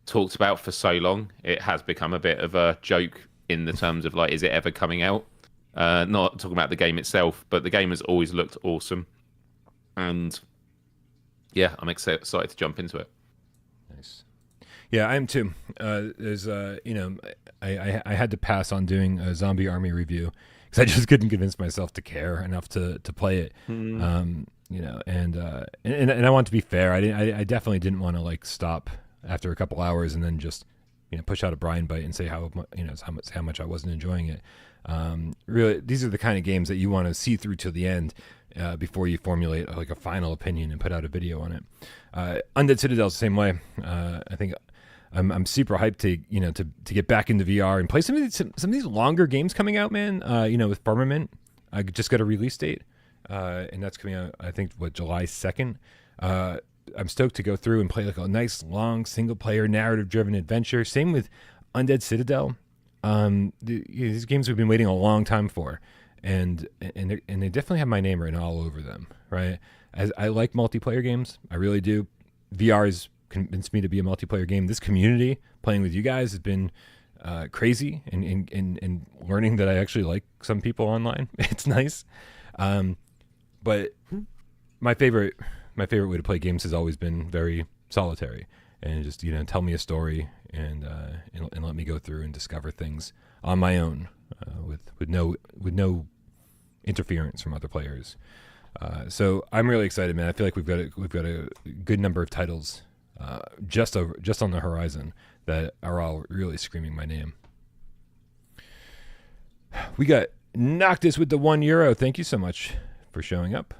talked about for so long. It has become a bit of a joke in the terms of like, is it ever coming out? Not talking about the game itself, but the game has always looked awesome, and yeah, I'm excited to jump into it. Nice. Yeah, I am too. There's I had to pass on doing a Zombie Army review because I just couldn't convince myself to care enough to play it. And I want to be fair. I definitely didn't want to like stop after a couple hours and then just push out a Brian bite and say how much I wasn't enjoying it. Really, these are the kind of games that you want to see through to the end before you formulate like a final opinion and put out a video on it. Undead Citadel is the same way. I think I'm super hyped to get back into VR and play some of these longer games coming out, man. With Firmament, I just got a release date, and that's coming out I think July 2nd. I'm stoked to go through and play like a nice long single player narrative driven adventure. Same with Undead Citadel. These games we've been waiting a long time for, and they definitely have my name written all over them, right? As I like multiplayer games, I really do. VR has convinced me to be a multiplayer game. This community playing with you guys has been crazy, and learning that I actually like some people online. It's nice, but my favorite way to play games has always been very solitary, and just tell me a story and let me go through and discover things on my own with no interference from other players. So I'm really excited, man. I feel like we've got a good number of titles just on the horizon that are all really screaming my name. We got Noctis with the €1. Thank you so much for showing up.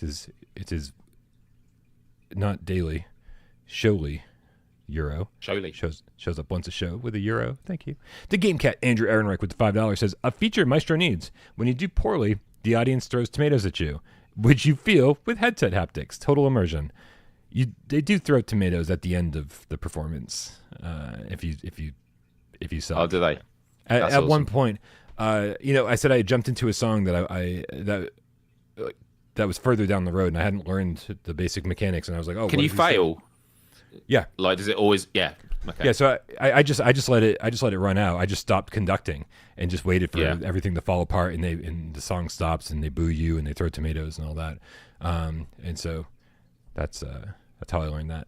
It is not daily, showly euro. Showly. Shows up once a show with a euro. Thank you. The Game Cat Andrew Ehrenreich with the $5 says, a feature Maestro needs. When you do poorly, the audience throws tomatoes at you, which you feel with headset haptics. Total immersion. They do throw tomatoes at the end of the performance. If you suck. Oh, do they? At awesome. one point, I said I jumped into a song that that was further down the road, and I hadn't learned the basic mechanics, and I was like, "Oh, can you fail?" Yeah. Like, does it always? Yeah. Okay. Yeah. So I just let it run out. I just stopped conducting and just waited for everything to fall apart, and the song stops, and they boo you, and they throw tomatoes and all that. And so that's how I learned that.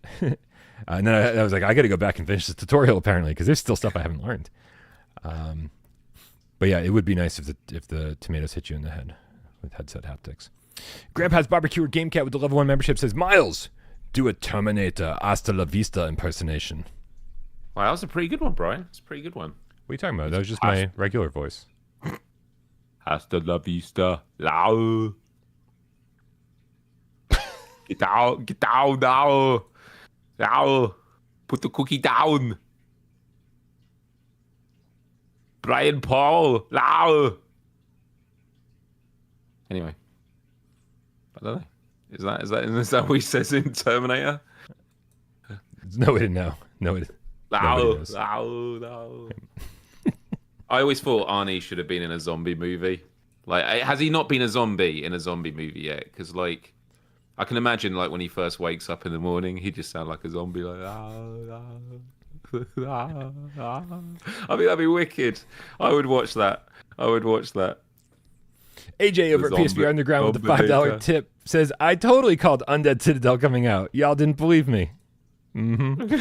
And then I was like, I got to go back and finish the tutorial apparently, because there's still stuff I haven't learned. But yeah, it would be nice if the tomatoes hit you in the head with headset haptics. Grandpa's Barbecue or Game Cat with the level 1 membership says, Myles, do a Terminator Hasta La Vista impersonation. Wow, that was a pretty good one, Brian. That's a pretty good one. What are you talking about? That was just my regular voice. Hasta La Vista. Lao. Get down now. Now. Put the cookie down. Brian Paul. Now. Anyway. I don't know. Is that what he says in Terminator? No, it didn't know. No, it didn't. No. I always thought Arnie should have been in a zombie movie. Like, has he not been a zombie in a zombie movie yet? Because, like, I can imagine, like, when he first wakes up in the morning, he just sound like a zombie, like, I mean, that'd be wicked. I would watch that. AJ over at PSVR Underground with the $5 tip says, I totally called Undead Citadel coming out. Y'all didn't believe me. Mm-hmm.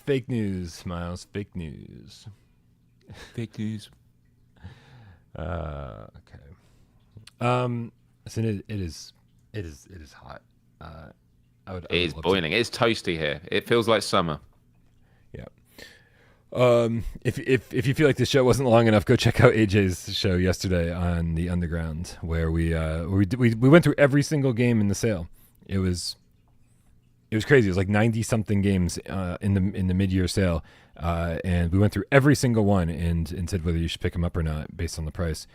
Fake news, Myles. Fake news. Okay. Listen, it is hot. It is boiling. It's toasty here. It feels like summer. Yeah. If you feel like this show wasn't long enough, go check out AJ's show yesterday on the Underground, where we went through every single game in the sale. It was crazy. It was like 90 something games in the mid-year sale, and we went through every single one and said whether you should pick them up or not based on the price.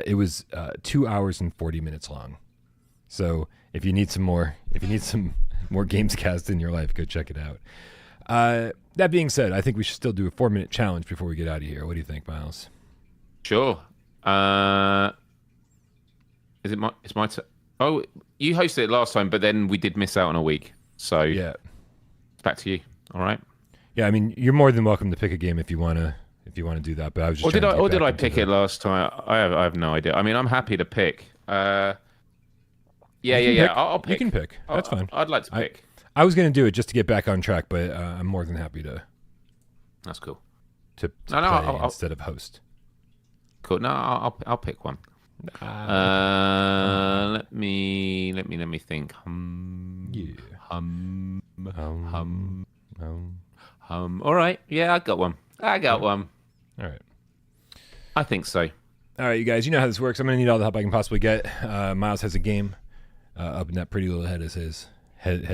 It was 2 hours and 40 minutes long. So if you need some more GamesCast in your life, go check it out. That being said, I think we should still do a 4-minute challenge before we get out of here. What do you think, Myles? Sure. Is it my? It's my. Oh, you hosted it last time, but then we did miss out on a week. So yeah, back to you. All right. Yeah, I mean, you're more than welcome to pick a game if you wanna do that. But I was just Or did I pick it last time? I have no idea. I mean, I'm happy to pick. Yeah. I'll pick. You can pick. That's fine. I'd like to pick. I was gonna do it just to get back on track, but I'm more than happy to. That's cool. To play instead of host. Cool. No, I'll pick one. Let me think. All right. Yeah, I got one. All right. I think so. All right, you guys. You know how this works. I'm gonna need all the help I can possibly get. Myles has a game up in that pretty little head as his. And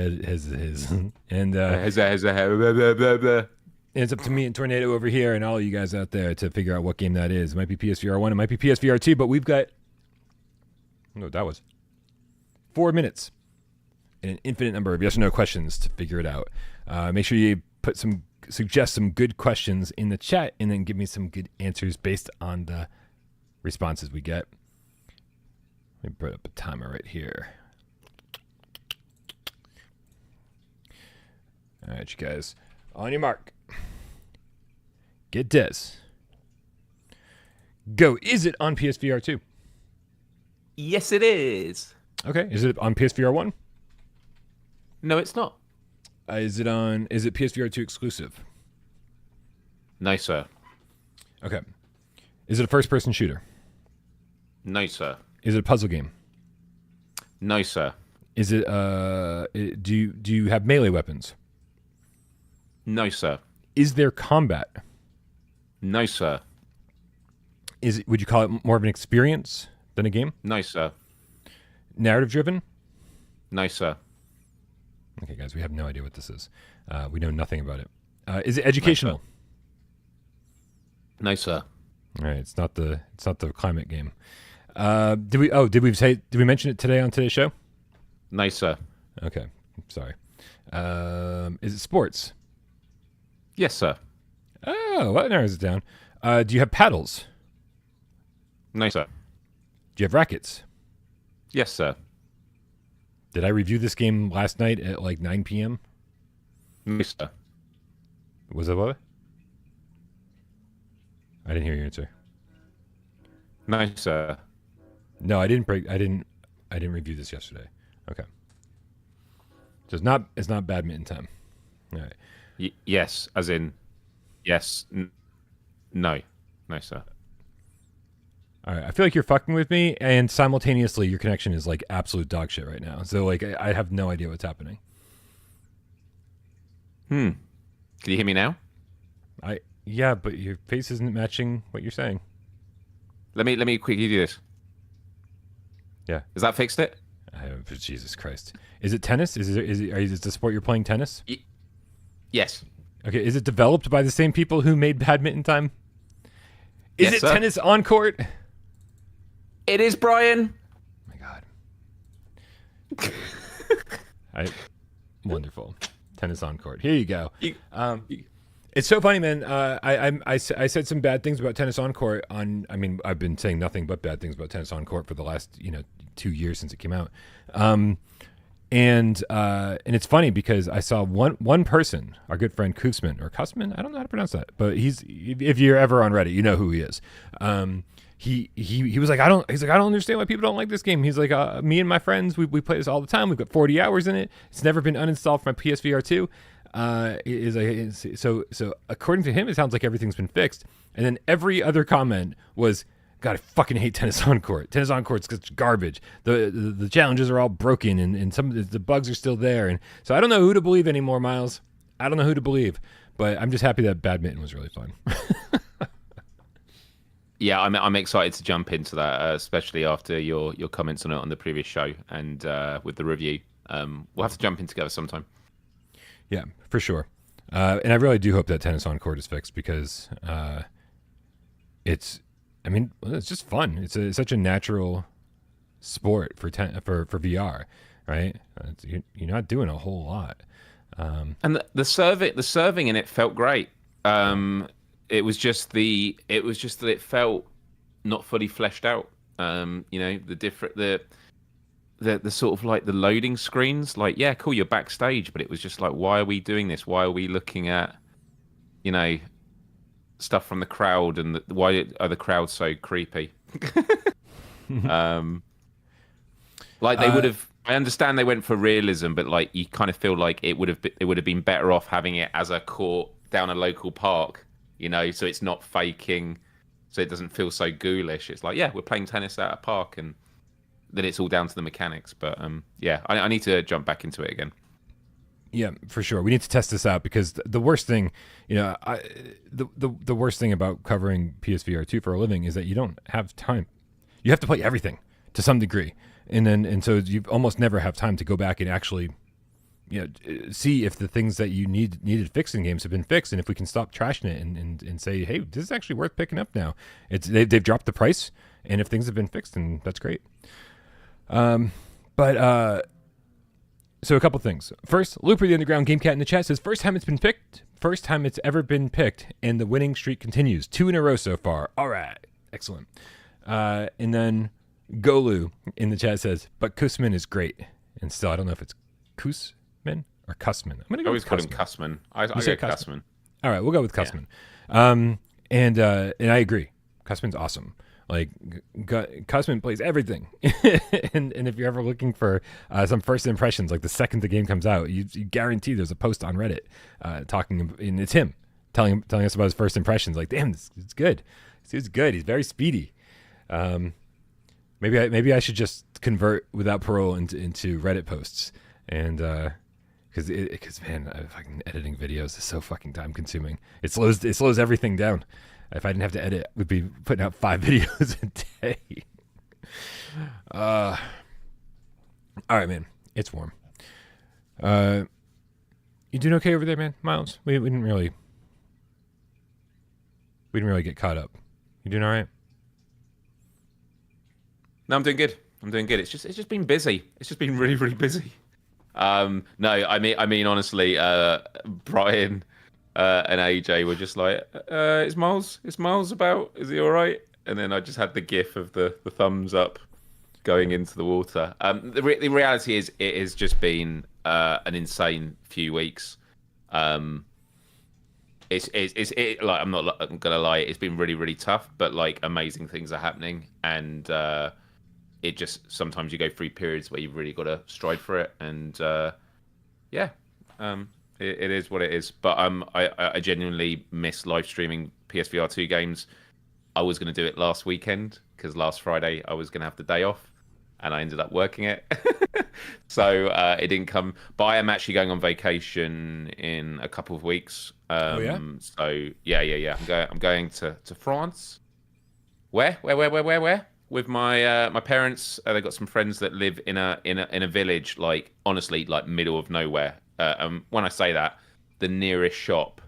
it's up to me and Tornado over here and all of you guys out there to figure out what game that is. It might be PSVR1, it might be PSVR2, but we've got, what that was, 4 minutes and an infinite number of yes or no questions to figure it out. Make sure you suggest some good questions in the chat and then give me some good answers based on the responses we get. Let me put up a timer right here. All right, you guys. On your mark. Get this. Go. Is it on PSVR 2? Yes, it is. Okay. Is it on PSVR 1? No, it's not. Is it PSVR 2 exclusive? No, sir. Okay. Is it a first-person shooter? No, sir. Is it a puzzle game? No, sir. Is it do you have melee weapons? No, sir. Is there combat? No, sir. Would you call it more of an experience than a game? No, sir. Narrative driven? No, sir. Okay, guys, we have no idea what this is. We know nothing about it. Is it educational? No, sir. All right, it's not the climate game. Did we mention it today on today's show? No, sir. Okay, sorry. Is it sports? Yes, sir. Oh, well, that narrows it down. Do you have paddles? No, sir. Do you have rackets? Yes, sir. Did I review this game last night at like 9 p.m.? No, sir. Was that what? I didn't hear your answer. No, sir. No, I didn't review this yesterday. Okay. So it's not badminton time. All right. Yes, as in yes. No, sir. All right. I feel like you're fucking with me, and simultaneously your connection is like absolute dog shit right now. So like I have no idea what's happening. Can you hear me now? Yeah, but your face isn't matching what you're saying. Let me quickly do this. Yeah. Has that fixed it? Jesus Christ. Is it tennis? Is the sport you're playing tennis? Yes. Okay. Is it developed by the same people who made Badminton Time? Is it tennis on court? It is, Brian. Oh my God. Wonderful. Tennis on court. Here you go. It's so funny, man. I said some bad things about tennis on court. I've been saying nothing but bad things about tennis on court for the last 2 years since it came out. And it's funny because I saw one person, our good friend Kusman or Kusman, I don't know how to pronounce that, but if you're ever on Reddit, you know who he is. He was like, I don't understand why people don't like this game. He's like, me and my friends, we play this all the time. We've got 40 hours in it. It's never been uninstalled from my PSVR 2. So according to him, it sounds like everything's been fixed. And then every other comment was, God, I fucking hate tennis on court. Tennis on court's garbage. The challenges are all broken, and some of the bugs are still there. And so I don't know who to believe anymore, Myles. I don't know who to believe. But I'm just happy that badminton was really fun. Yeah, I'm excited to jump into that, especially after your comments on it on the previous show and with the review. We'll have to jump in together sometime. Yeah, for sure. And I really do hope that tennis on court is fixed because it's just fun. It's such a natural sport for VR, right? You're not doing a whole lot. And the serving in it felt great. It was just that it felt not fully fleshed out. The sort of like the loading screens, like, yeah, cool, you're backstage, but it was just like, why are we doing this? Why are we looking at you know, stuff from the crowd and why are the crowds so creepy? um, like they would have. I understand they went for realism, but like you kind of feel like it would have been better off having it as a court down a local park, you know, so it's not faking, so it doesn't feel so ghoulish. It's like, yeah, we're playing tennis at a park, and then it's all down to the mechanics. But yeah, I need to jump back into it again. Yeah, for sure. We need to test this out because the worst thing, you know, the worst thing about covering PSVR2 for a living is that you don't have time. You have to play everything to some degree, and so you almost never have time to go back and actually, you know, see if the things that you needed fixed in games have been fixed, and if we can stop trashing it and say, hey, this is actually worth picking up now. They've dropped the price, and if things have been fixed, then that's great. So a couple things. First, Looper the Underground Game Cat in the chat says, first time it's ever been picked, and the winning streak continues. 2 in a row so far. All right. Excellent. And then Golu in the chat says, but Kusman is great. And still, I don't know if it's Kusman or Kussman. I'm going to go with Kussman. I go Kussman. All right, we'll go with Kussman. Yeah. And I agree. Kussman's awesome. Like, Kussman plays everything. and if you're ever looking for some first impressions, like the second the game comes out, you guarantee there's a post on Reddit talking, and it's him telling us about his first impressions. Like, damn, it's good. It's good. He's very speedy. Maybe I should just convert without parole into Reddit posts, and because man, fucking editing videos is so fucking time consuming. It slows everything down. If I didn't have to edit, we'd be putting out 5 videos a day. All right, man. It's warm. You doing okay over there, man, Miles? We didn't really get caught up. You doing all right? No, I'm doing good. It's just been busy. It's just been really, really busy. No, I mean honestly, Brian and AJ were just like, is Miles about? Is he all right? And then I just had the gif of the thumbs up going into the water. The reality is it has just been an insane few weeks. It's like, I'm not gonna lie, it's been really, really tough, but like amazing things are happening, and it just, sometimes you go through periods where you've really got to stride for it, and yeah. It is what it is, but I genuinely miss live streaming PSVR2 games. I was going to do it last weekend because last Friday I was going to have the day off, and I ended up working it, so it didn't come. But I am actually going on vacation in a couple of weeks. Oh yeah. So yeah. I'm going to France. Where? With my parents. They've got some friends that live in a village, like honestly, like middle of nowhere. When I say that, the nearest shop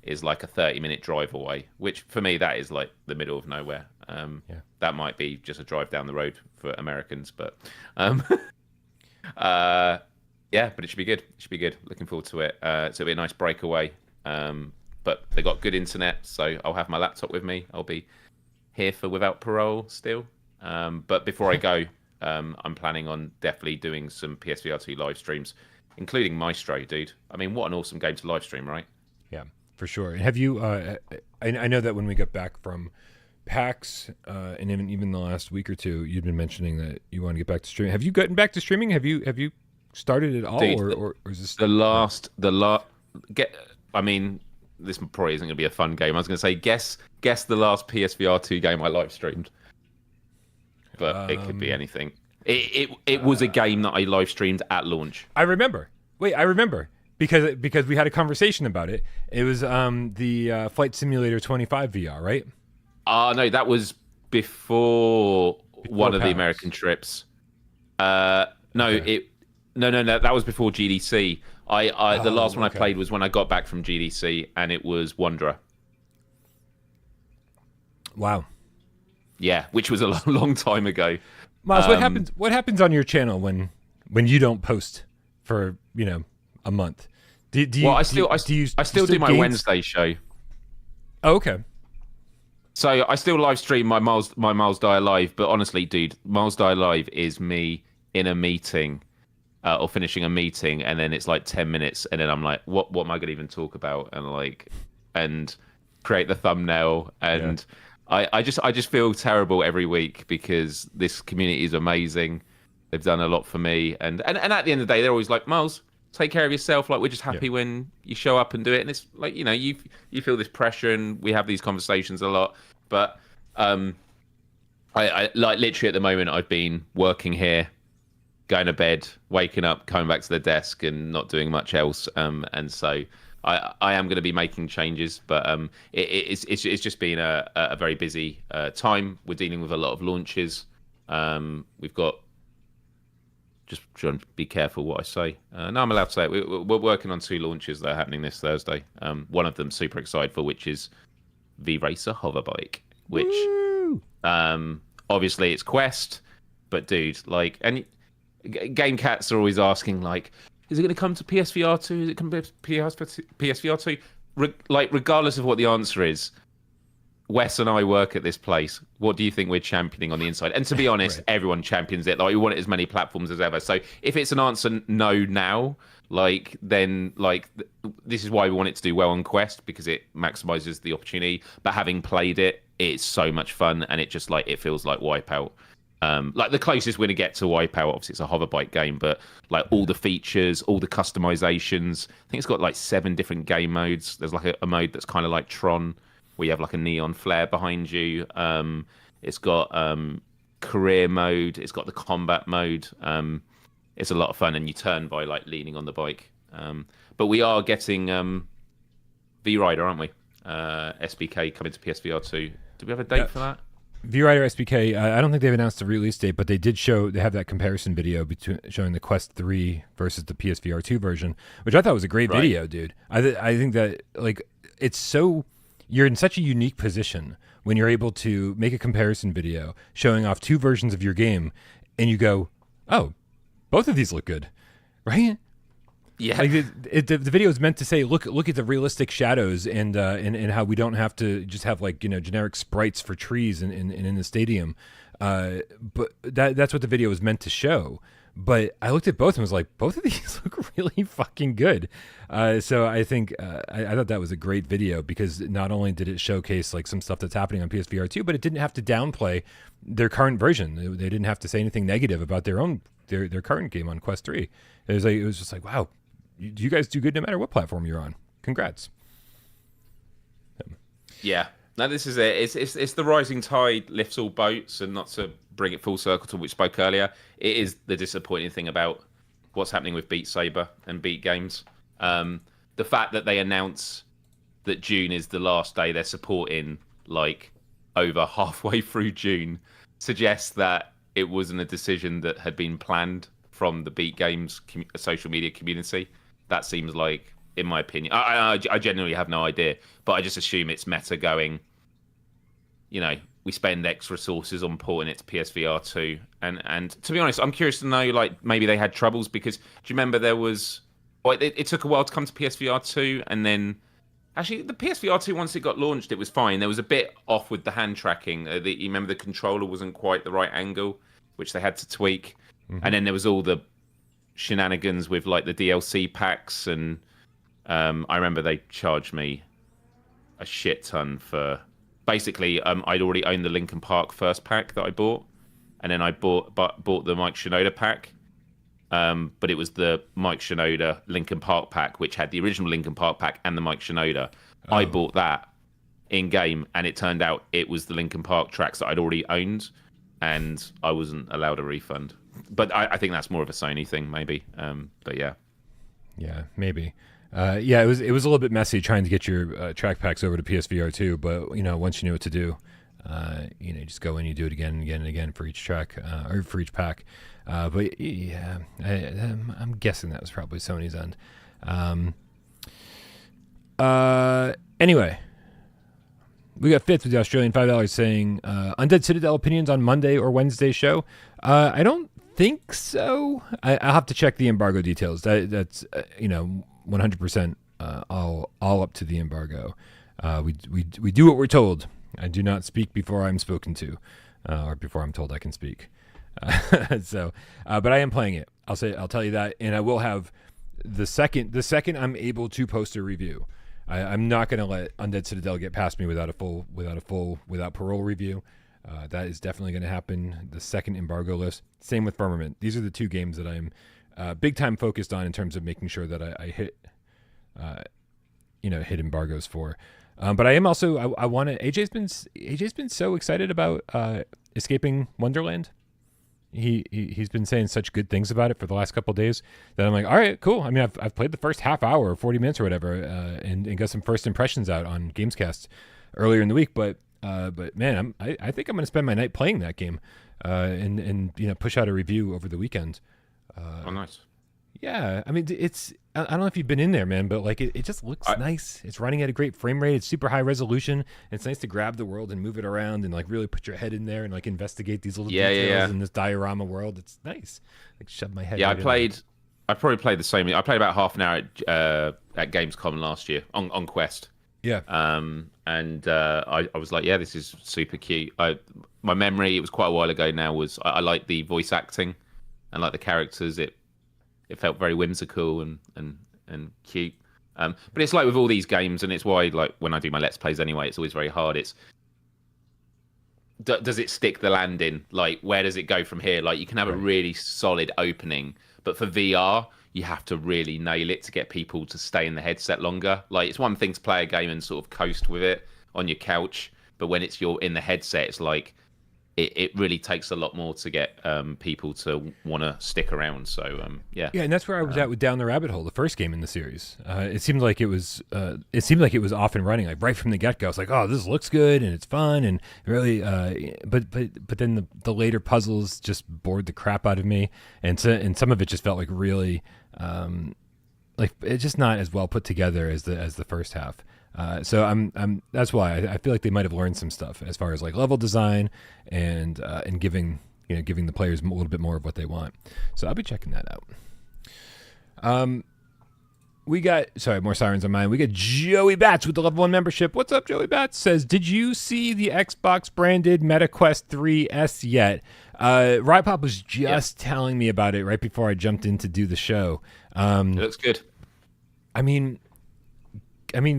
is like a 30-minute drive away, which for me, that is like the middle of nowhere. Yeah. That might be just a drive down the road for Americans, but yeah, but it should be good. Looking forward to it. So it'll be a nice breakaway. But they got good internet, so I'll have my laptop with me. I'll be here for Without Parole still. But before I go, I'm planning on definitely doing some PSVR2 live streams, including Maestro, dude. I mean, what an awesome game to live stream, right? Yeah, for sure. And have you? I know that when we got back from PAX, and even the last week or two, you'd been mentioning that you want to get back to streaming. Have you gotten back to streaming? Have you started at all, dude, or is this I mean, this probably isn't going to be a fun game. I was going to say, guess the last PSVR2 game I live streamed, but it could be anything. It was a game that I live streamed at launch. I remember. Wait, I remember because we had a conversation about it. It was the Flight Simulator 25 VR, right? No, that was before one of PAX. the American trips. No, okay. No, that was before GDC. The last one I played was when I got back from GDC, and it was Wanderer. Wow. Yeah, which was a long time ago. Miles, what happens on your channel when you don't post for a month? I still do my Wednesday show. Oh, okay. So I still live stream my Miles Die Alive, but honestly, dude, Miles Die Alive is me in a meeting, or finishing a meeting, and then it's like 10 minutes, and then I'm like, what am I going to even talk about? And like, and create the thumbnail. And I just feel terrible every week because this community is amazing. They've done a lot for me, and at the end of the day, they're always like, Myles, take care of yourself. Like, we're just happy when you show up and do it. And it's like, you know, you feel this pressure, and we have these conversations a lot. But I like literally at the moment, I've been working here, going to bed, waking up, coming back to the desk, and not doing much else. And so I am going to be making changes, but it's just been a very busy time. We're dealing with a lot of launches. We've got, just trying to be careful what I say. No, I'm allowed to say it. We're working on 2 launches that are happening this Thursday. One of them super excited for, which is VRACER Hoverbike, which obviously it's Quest, but dude, like, and game cats are always asking, like, is it going to come to PSVR2? Is it going to be PSVR2? Like, regardless of what the answer is, Wes and I work at this place. What do you think we're championing on the inside? And to be honest, everyone champions it. Like, we want it as many platforms as ever. So if it's an answer no now, like, then like this is why we want it to do well on Quest, because it maximizes the opportunity. But having played it, it's so much fun, and it just like it feels like Wipeout. Like the closest we're gonna get to Wipeout, obviously it's a Hoverbike game, but like all the features, all the customizations. I think it's got like 7 different game modes. There's like a mode that's kind of like Tron, where you have like a neon flare behind you. It's got career mode. It's got the combat mode. It's a lot of fun, and you turn by like leaning on the bike. But we are getting VRider, aren't we? SBK coming to PSVR2. Do we have a date for that? VRider SBK, I don't think they've announced the release date, but they did show, they have that comparison video between showing the Quest 3 versus the PSVR2 version, which I thought was a great video, dude. I think that, like, it's so, you're in such a unique position when you're able to make a comparison video showing off 2 versions of your game, and you go, oh, both of these look good, right? Yeah, like the video is meant to say, look at the realistic shadows and how we don't have to just have, like, you know, generic sprites for trees in the stadium, but that's what the video was meant to show. But I looked at both and was like, both of these look really fucking good. So I think I thought that was a great video, because not only did it showcase like some stuff that's happening on PSVR 2, but it didn't have to downplay their current version. They didn't have to say anything negative about their current game on Quest 3. It was just like, wow, you guys do good no matter what platform you're on. Congrats. Yeah. No, this is it. It's the rising tide lifts all boats, and not to bring it full circle to what we spoke earlier, it is the disappointing thing about what's happening with Beat Saber and Beat Games. The fact that they announce that June is the last day they're supporting, like, over halfway through June, suggests that it wasn't a decision that had been planned from the Beat Games social media community. That seems like, in my opinion, I genuinely have no idea, but I just assume it's Meta going, you know, we spend X resources on porting it to PSVR 2. And to be honest, I'm curious to know, like, maybe they had troubles, because do you remember there was, well, it took a while to come to PSVR 2, and then actually the PSVR 2, once it got launched, it was fine. There was a bit off with the hand tracking. You remember the controller wasn't quite the right angle, which they had to tweak. Mm-hmm. And then there was all the shenanigans with, like, the DLC packs, and I remember they charged me a shit ton for, basically, I'd already owned the Linkin Park first pack that I bought, and then I bought the Mike Shinoda pack, but it was the Mike Shinoda Linkin Park pack, which had the original Linkin Park pack and the Mike Shinoda. Oh. I bought that in game, and it turned out it was the Linkin Park tracks that I'd already owned, and I wasn't allowed a refund. But I think that's more of a Sony thing, maybe. But yeah. Yeah, maybe. Yeah, it was a little bit messy trying to get your track packs over to PSVR 2, but, you know, once you knew what to do, you know, you just go in, you do it again and again and again for each track, or for each pack. But yeah, I'm guessing that was probably Sony's end. Anyway, we got Fifth with the Australian $5 saying, Undead Citadel opinions on Monday or Wednesday show. I don't think so. I'll have to check the embargo details. That's you know, 100% all up to the embargo. We do what we're told. I do not speak before I'm spoken to, or before I'm told I can speak. So, but I am playing it. I'll tell you that, and I will have the second I'm able to post a review. I'm not going to let Undead Citadel get past me without Parole review. That is definitely going to happen. The second Embargo list. Same with Firmament. These are the two games that I'm big time focused on in terms of making sure that I hit, hit embargoes for. But I am also I want to. AJ's been so excited about escaping Wonderland. He's been saying such good things about it for the last couple of days that I'm like, all right, cool. I mean, I've played the first half hour or 40 minutes or whatever, and got some first impressions out on GAMESCAST earlier in the week. But man, I think I'm going to spend my night playing that game, and push out a review over the weekend. Oh, nice. Yeah, I mean, I don't know if you've been in there, man, but like it just looks nice. It's running at a great frame rate. It's super high resolution. It's nice to grab the world and move it around and like really put your head in there and like investigate these little details in this diorama world. It's nice. Like shove my head. Yeah, I probably played the same. I played about half an hour at Gamescom last year on Quest. Yeah. I was like, yeah, this is super cute. My memory, it was quite a while ago now, was I like the voice acting and like the characters. It felt very whimsical and cute. But it's like with all these games, and it's why like when I do my Let's Plays anyway, it's always very hard. Does it stick the landing? Like, where does it go from here? Like, you can have a really solid opening, but for VR, you have to really nail it to get people to stay in the headset longer. Like, it's one thing to play a game and sort of coast with it on your couch, but when you're in the headset, it's like it really takes a lot more to get people to want to stick around. So yeah, and that's where I was at with Down the Rabbit Hole, the first game in the series. It seemed like it was off and running, like right from the get go. I was like, oh, this looks good and it's fun and really, but then the later puzzles just bored the crap out of me, and some of it just felt like really, like it's just not as well put together as the first half. So I'm that's why I feel like they might have learned some stuff as far as like level design and giving the players a little bit more of what they want. So I'll be checking that out. We got more sirens on mine. We got Joey Bats with the level 1 membership. What's up, Joey Bats? Says, did you see the Xbox branded MetaQuest 3S yet? Rypop was just telling me about it right before I jumped in to do the show. It looks good. I mean,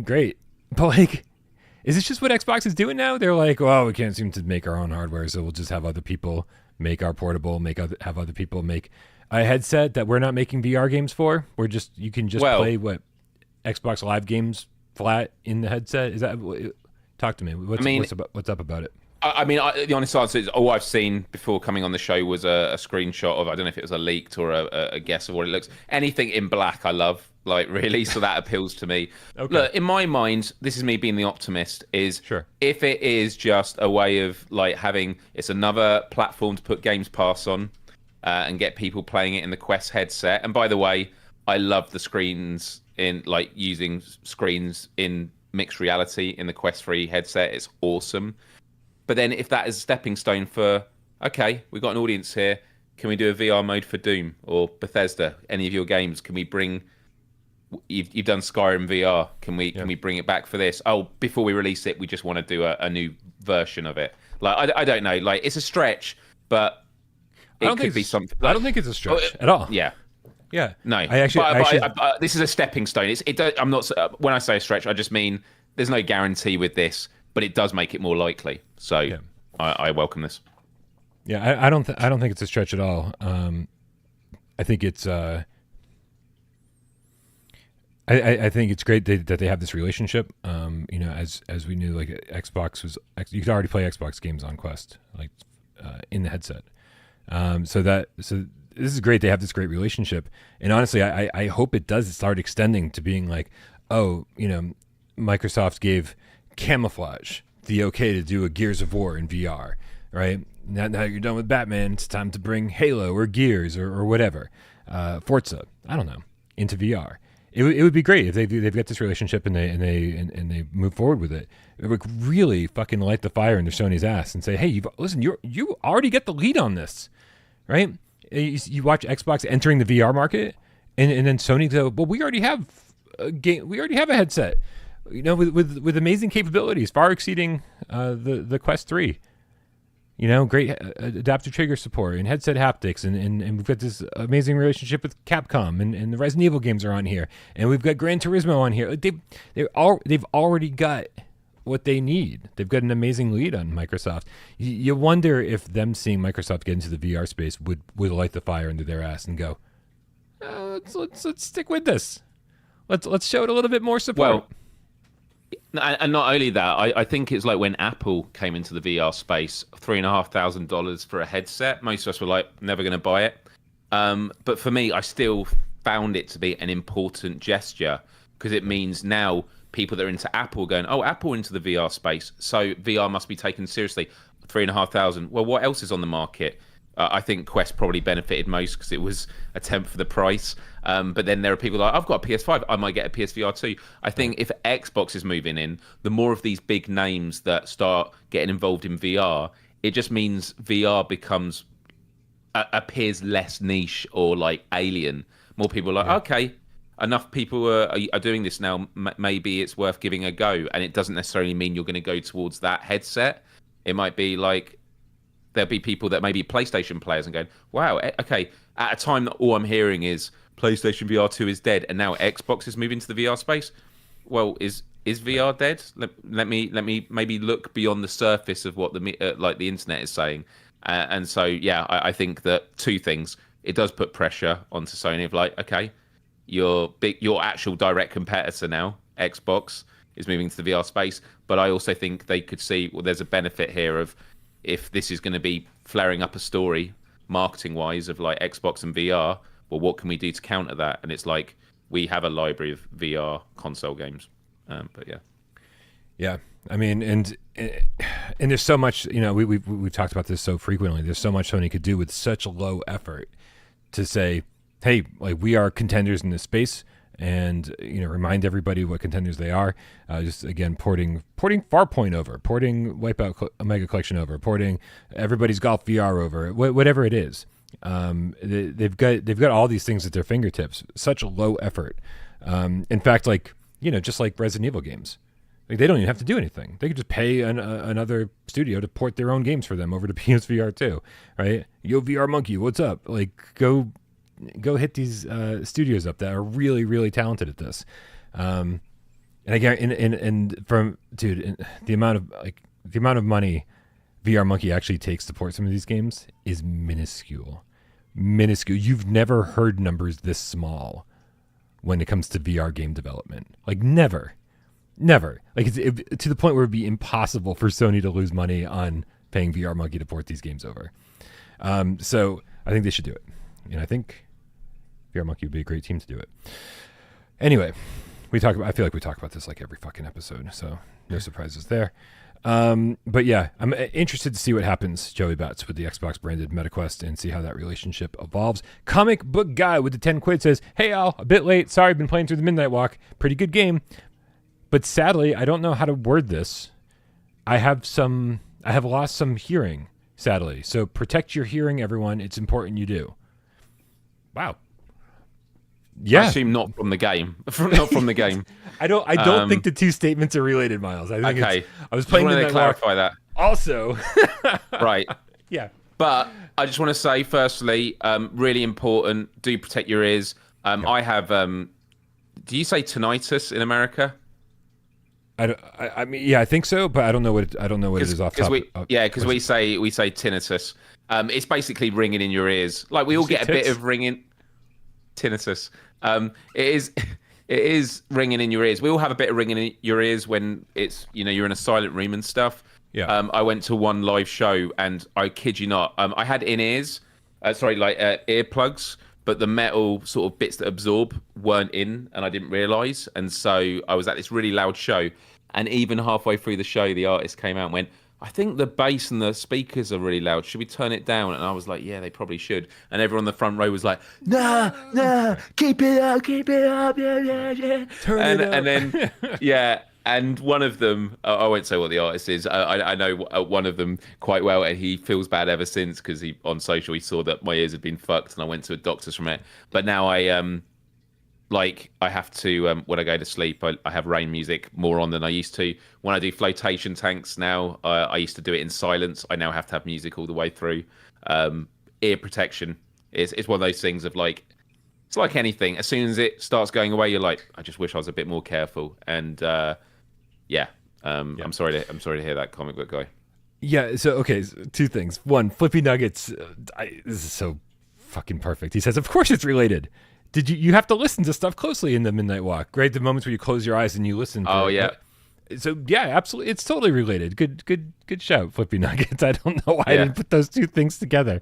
great. But like, is this just what Xbox is doing now? They're like, well, we can't seem to make our own hardware, so we'll just have other people make our portable, have other people make a headset that we're not making VR games for. You can just play what Xbox Live games flat in the headset. Is that? Talk to me. What's up about it? I mean, the honest answer is all I've seen before coming on the show was a screenshot of, I don't know if it was a leaked or a guess of what it looks. Anything in black, I love, like really, so that appeals to me. Okay. Look, in my mind, this is me being the optimist, is if it is just a way of like it's another platform to put Games Pass on and get people playing it in the Quest headset. And by the way, I love the screens in like using screens in mixed reality in the Quest 3 headset. It's awesome. But then if that is a stepping stone for, okay, we've got an audience here, can we do a VR mode for Doom or Bethesda, any of your games? Can we bring, you've done Skyrim VR, can we bring it back for this? Oh, before we release it, we just want to do a new version of it. Like, I don't know, like it's a stretch, but it could be something. Like, I don't think it's a stretch at all. Yeah. Yeah. No. This is a stepping stone. I'm not, when I say a stretch, I just mean there's no guarantee with this, but it does make it more likely. So I welcome this. Yeah, I don't think it's a stretch at all. I think it's I think it's great that they have this relationship. As we knew, like Xbox you could already play Xbox games on Quest, like in the headset. So this is great. They have this great relationship, and honestly, I hope it does start extending to being like, Microsoft gave Camouflage the okay to do a Gears of War in VR, right? Now you're done with Batman, it's time to bring Halo or Gears or whatever, Forza, I don't know, into VR. It would be great if they've got this relationship and they move forward with it. It would really fucking light the fire under Sony's ass and say, hey, you already get the lead on this, right? You watch Xbox entering the VR market, and then Sony go, well, we already have a game, we already have a headset, with amazing capabilities, far exceeding the Quest 3. You know, great adaptive trigger support and headset haptics, and we've got this amazing relationship with Capcom, and the Resident Evil games are on here, and we've got Gran Turismo on here. Like they've already got what they need. They've got an amazing lead on Microsoft. You wonder if them seeing Microsoft get into the VR space would light the fire under their ass and go, let's stick with this. Let's show it a little bit more support. Well, and not only that, I think it's like when Apple came into the VR space, $3,500 for a headset. Most of us were like, never going to buy it. But for me, I still found it to be an important gesture because it means now people that are into Apple going, oh, Apple into the VR space, so VR must be taken seriously. $3,500. Well, what else is on the market? I think Quest probably benefited most because it was a tenth of the price. But then there are people like, I've got a PS5, I might get a PSVR2. I think if Xbox is moving in, the more of these big names that start getting involved in VR, it just means VR appears less niche or like alien. More people are like, okay, enough people are doing this now. Maybe it's worth giving a go. And it doesn't necessarily mean you're going to go towards that headset. It might be like, there'll be people that may be PlayStation players and going, wow, okay, at a time that all I'm hearing is PlayStation VR2 is dead and now Xbox is moving to the VR space. Well, is VR dead? Let me maybe look beyond the surface of what the internet is saying. And so, yeah, I think that two things. It does put pressure onto Sony of like, okay, your actual direct competitor now, Xbox, is moving to the VR space. But I also think they could see, well, there's a benefit here of, if this is going to be flaring up a story marketing-wise of like Xbox and VR, well, what can we do to counter that? And it's like, we have a library of VR console games. But yeah. Yeah. I mean, and there's so much, you know, we've talked about this so frequently. There's so much Sony could do with such low effort to say, hey, like, we are contenders in this space, and, you know, remind everybody what contenders they are. Just again, porting Farpoint over, porting Wipeout Omega Collection over, porting everybody's Golf VR over, whatever it is. They've got all these things at their fingertips. Such a low effort. In fact, like, you know, just like Resident Evil games, like, they don't even have to do anything. They could just pay another studio to port their own games for them over to PSVR2, right? Yo, VR Monkey, what's up? Like, go hit these studios up that are really, really talented at this. And again, the amount of money VR Monkey actually takes to port some of these games is minuscule. You've never heard numbers this small when it comes to VR game development. Like, never. Like, it's to the point where it'd be impossible for Sony to lose money on paying VR Monkey to port these games over. So I think they should do it. And I think VR Monkey would be a great team to do it. Anyway, I feel like we talk about this like every fucking episode, so no surprises there. But yeah, I'm interested to see what happens, Joey Bats, with the Xbox branded MetaQuest and see how that relationship evolves. Comic Book Guy with the 10 quid says, hey Al, a bit late. Sorry, I've been playing through the Midnight Walk. Pretty good game. But sadly, I don't know how to word this. I have lost some hearing, sadly. So protect your hearing, everyone. It's important you do. Wow. Yeah. I assume not from the game. Not from the game. I don't think the two statements are related, Miles. I think okay. I was playing to clarify that. Also. Right. Yeah. But I just want to say, firstly, really important, do protect your ears. I have, do you say tinnitus in America? I mean, yeah, I think so, but I don't know what it is off top. Because we say tinnitus. It's basically ringing in your ears. Like, we all get a bit of ringing. Tinnitus. It is ringing in your ears. We all have a bit of ringing in your ears when it's, you know, you're in a silent room and stuff. Yeah. I went to one live show and I kid you not, I had earplugs, but the metal sort of bits that absorb weren't in, and I didn't realise. And so I was at this really loud show, and even halfway through the show, the artist came out and went, I think the bass and the speakers are really loud. Should we turn it down? And I was like, yeah, they probably should. And everyone on the front row was like, nah, keep it up, yeah. Turn it up. And then, yeah. And one of them, I won't say what the artist is. I know one of them quite well, and he feels bad ever since because on social he saw that my ears had been fucked, and I went to a doctor's from it. But now like I have to when I go to sleep, I have rain music more on than I used to. When I do flotation tanks now, I used to do it in silence. I now have to have music all the way through. Ear protection is one of those things of like, it's like anything. As soon as it starts going away, you're like, I just wish I was a bit more careful. And I'm sorry to hear that, comic book guy. Yeah. So okay, so 2 things. One, Flippy Nuggets. This is so fucking perfect. He says, of course it's related. Did you have to listen to stuff closely in the Midnight Walk, right? The moments where you close your eyes and you listen. Oh yeah. So yeah, absolutely, it's totally related. Good shout, Flippy Nuggets. I don't know why I didn't put those 2 things together.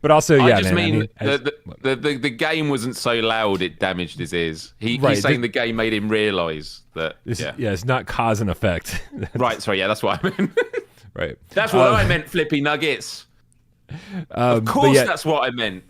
But also, yeah, I just man. The game wasn't so loud it damaged his ears. He's saying the game made him realise that. It's not cause and effect. Right. Sorry. Yeah, that's what I meant. Right. That's what I meant. Flippy Nuggets. Of course, that's what I meant.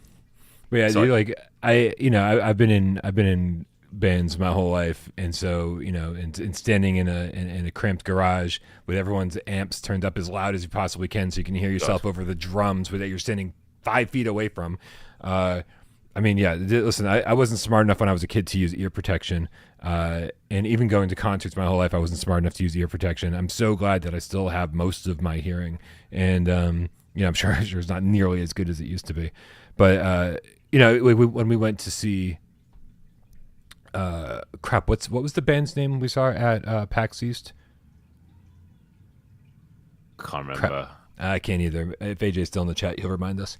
Yeah, dude, like I've been in bands my whole life, and so and standing in a cramped garage with everyone's amps turned up as loud as you possibly can, so you can hear yourself over the drums that you're standing 5 feet away from. Listen, I wasn't smart enough when I was a kid to use ear protection, and even going to concerts my whole life, I wasn't smart enough to use ear protection. I'm so glad that I still have most of my hearing, and I'm sure it's not nearly as good as it used to be. But when we went to see what was the band's name we saw at PAX East? Can't remember. I can't either. If AJ's still in the chat, he'll remind us.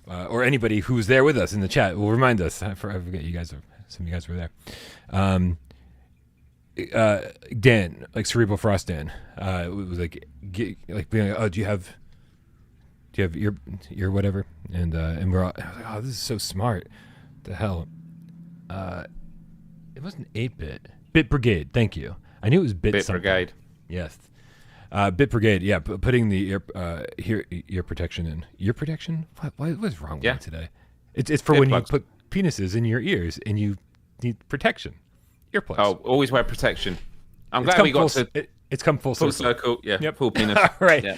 Or anybody who's there with us in the chat will remind us. I forget you guys. Some of you guys were there. Dan, like Cerebral Frost Dan, it was like being like, oh, do you have ear whatever? And we're all, I was like, oh, this is so smart. The hell. It wasn't 8-bit. Bit Brigade. Thank you. I knew it was Bit something. Brigade. Yes. Bit Brigade. Yeah, putting the ear protection in. Ear protection? What's wrong with me today? It's for when you put penises in your ears and you need protection. Earplugs. Oh, always wear protection. I'm glad we got to. It's come full circle. Yeah. Yep. Full penis. All right. Yeah.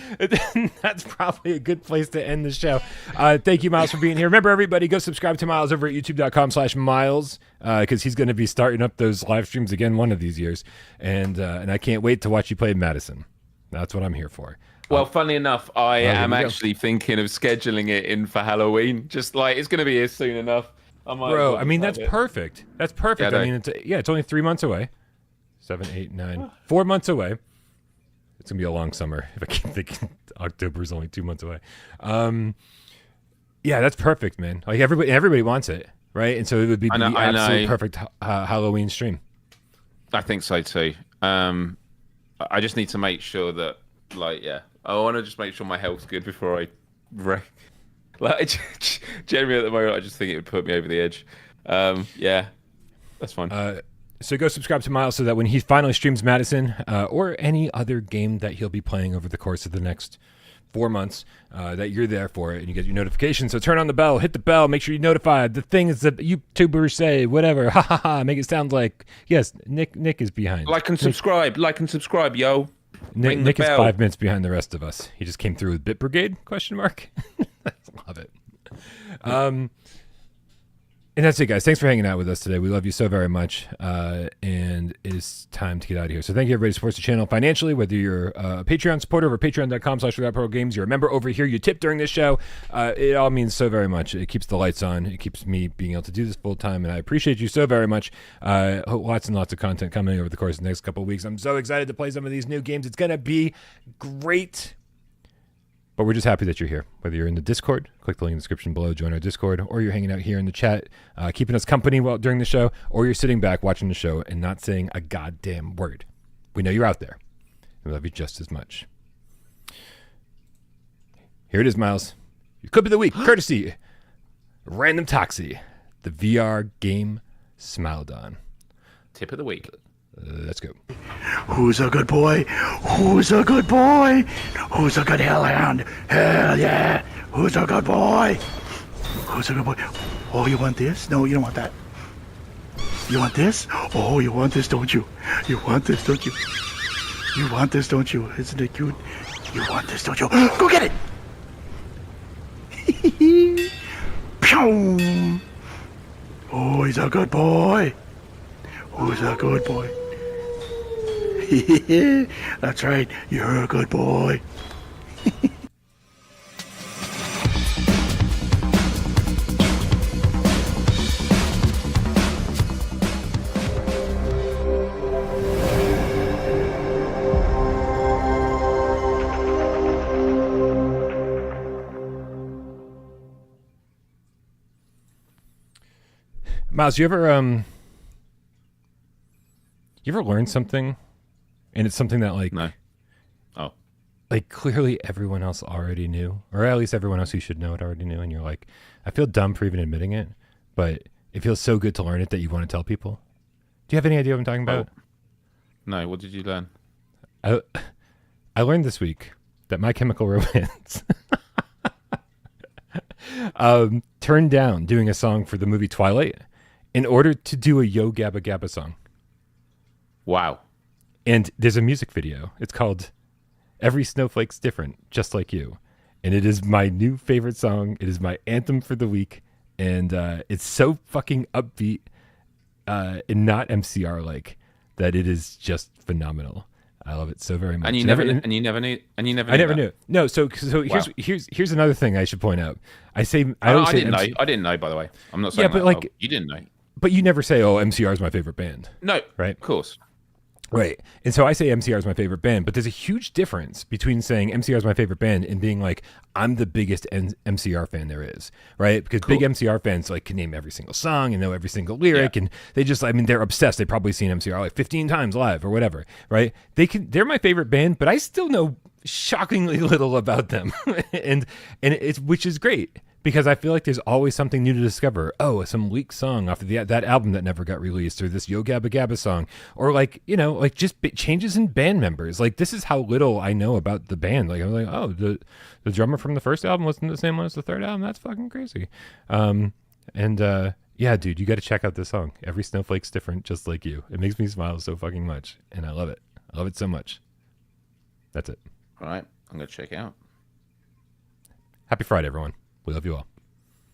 That's probably a good place to end the show. Thank you, Myles, for being here. Remember, everybody, go subscribe to Myles over at youtube.com/Myles because he's going to be starting up those live streams again one of these years. And I can't wait to watch you play Madison. That's what I'm here for. Well, funnily enough, I am actually thinking of scheduling it in for Halloween. Just like, it's going to be here soon enough. Bro, I mean, that's perfect. That's perfect. Yeah, I mean, it's only 3 months away. 7, 8, 9, 4 months away. It's gonna be a long summer if I keep thinking October is only 2 months away. Yeah, that's perfect, man. Like everybody wants it, right? And so it would be the absolute perfect Halloween stream. I think so too. I just need to make sure that, I want to just make sure my health's good before I wreck. Like, generally at the moment, I just think it would put me over the edge. Yeah, that's fine. So go subscribe to Myles so that when he finally streams Madison or any other game that he'll be playing over the course of the next 4 months, that you're there for it and you get your notifications. So turn on the bell, hit the bell, make sure you're notified. The things that YouTubers say, whatever, ha ha ha, make it sound like, yes, Nick is behind. Like and subscribe, yo. Nick is 5 minutes behind the rest of us. He just came through with Bit Brigade, ? I love it. And that's it, guys. Thanks for hanging out with us today. We love you so very much. And it is time to get out of here. So thank you, everybody who supports the channel financially, whether you're a Patreon supporter over patreon.com/WithoutProGames, you're a member over here, you tip during this show. It all means so very much. It keeps the lights on. It keeps me being able to do this full time. And I appreciate you so very much. Lots and lots of content coming over the course of the next couple of weeks. I'm so excited to play some of these new games. It's going to be great. But we're just happy that you're here. Whether you're in the Discord, click the link in the description below, join our Discord, or you're hanging out here in the chat, keeping us company during the show, or you're sitting back watching the show and not saying a goddamn word. We know you're out there. We love you just as much. Here it is, Myles. Your clip of the week, courtesy Random Toxie, the VR game Smilodon. Tip of the week. Let's go. Who's a good boy? Who's a good boy? Who's a good hellhound? Hell yeah! Who's a good boy? Who's a good boy? Oh, you want this? No, you don't want that. You want this? Oh, you want this, don't you? You want this, don't you? You want this, don't you? Isn't it cute? You want this, don't you? Go get it! Pew! Oh, he's a good boy. Who's a good boy? That's right. You're a good boy. Myles, you ever learn something, and it's something that like No. Oh. like clearly everyone else already knew, or at least everyone else who should know it already knew, and you're like, I feel dumb for even admitting it, but it feels so good to learn it that you want to tell people. Do you have any idea what I'm talking about? No. What did you learn? I learned this week that My Chemical Romance turned down doing a song for the movie Twilight in order to do a Yo Gabba Gabba song. Wow. And there's a music video. It's called Every Snowflake's Different, Just Like You. And it is my new favorite song. It is my anthem for the week. And it's so fucking upbeat and not MCR-like that it is just phenomenal. I love it so very much. And you never knew. I never knew. No, so Wow. here's another thing I should point out. I didn't know. I didn't know, by the way. I'm not saying but like, you didn't know. But you never say, "Oh, MCR is my favorite band." No, right? Of course. Right. And so I say MCR is my favorite band, but there's a huge difference between saying MCR is my favorite band and being like, I'm the biggest MCR fan there is, right? Because big MCR fans like can name every single song and know every single lyric, and they just, I mean, they're obsessed. They've probably seen MCR like 15 times live or whatever, right? They're my favorite band, but I still know shockingly little about them, and it's, which is great. Because I feel like there's always something new to discover. Oh, some leaked song off of that album that never got released, or this Yo Gabba Gabba song, or like, you know, like just changes in band members. Like, this is how little I know about the band. Like, I'm like, oh, the drummer from the first album wasn't the same one as the third album. That's fucking crazy. Yeah, dude, you got to check out this song. Every Snowflake's Different, Just Like You. It makes me smile so fucking much, and I love it. I love it so much. That's it. All right, I'm gonna check it out. Happy Friday, everyone. We love you all.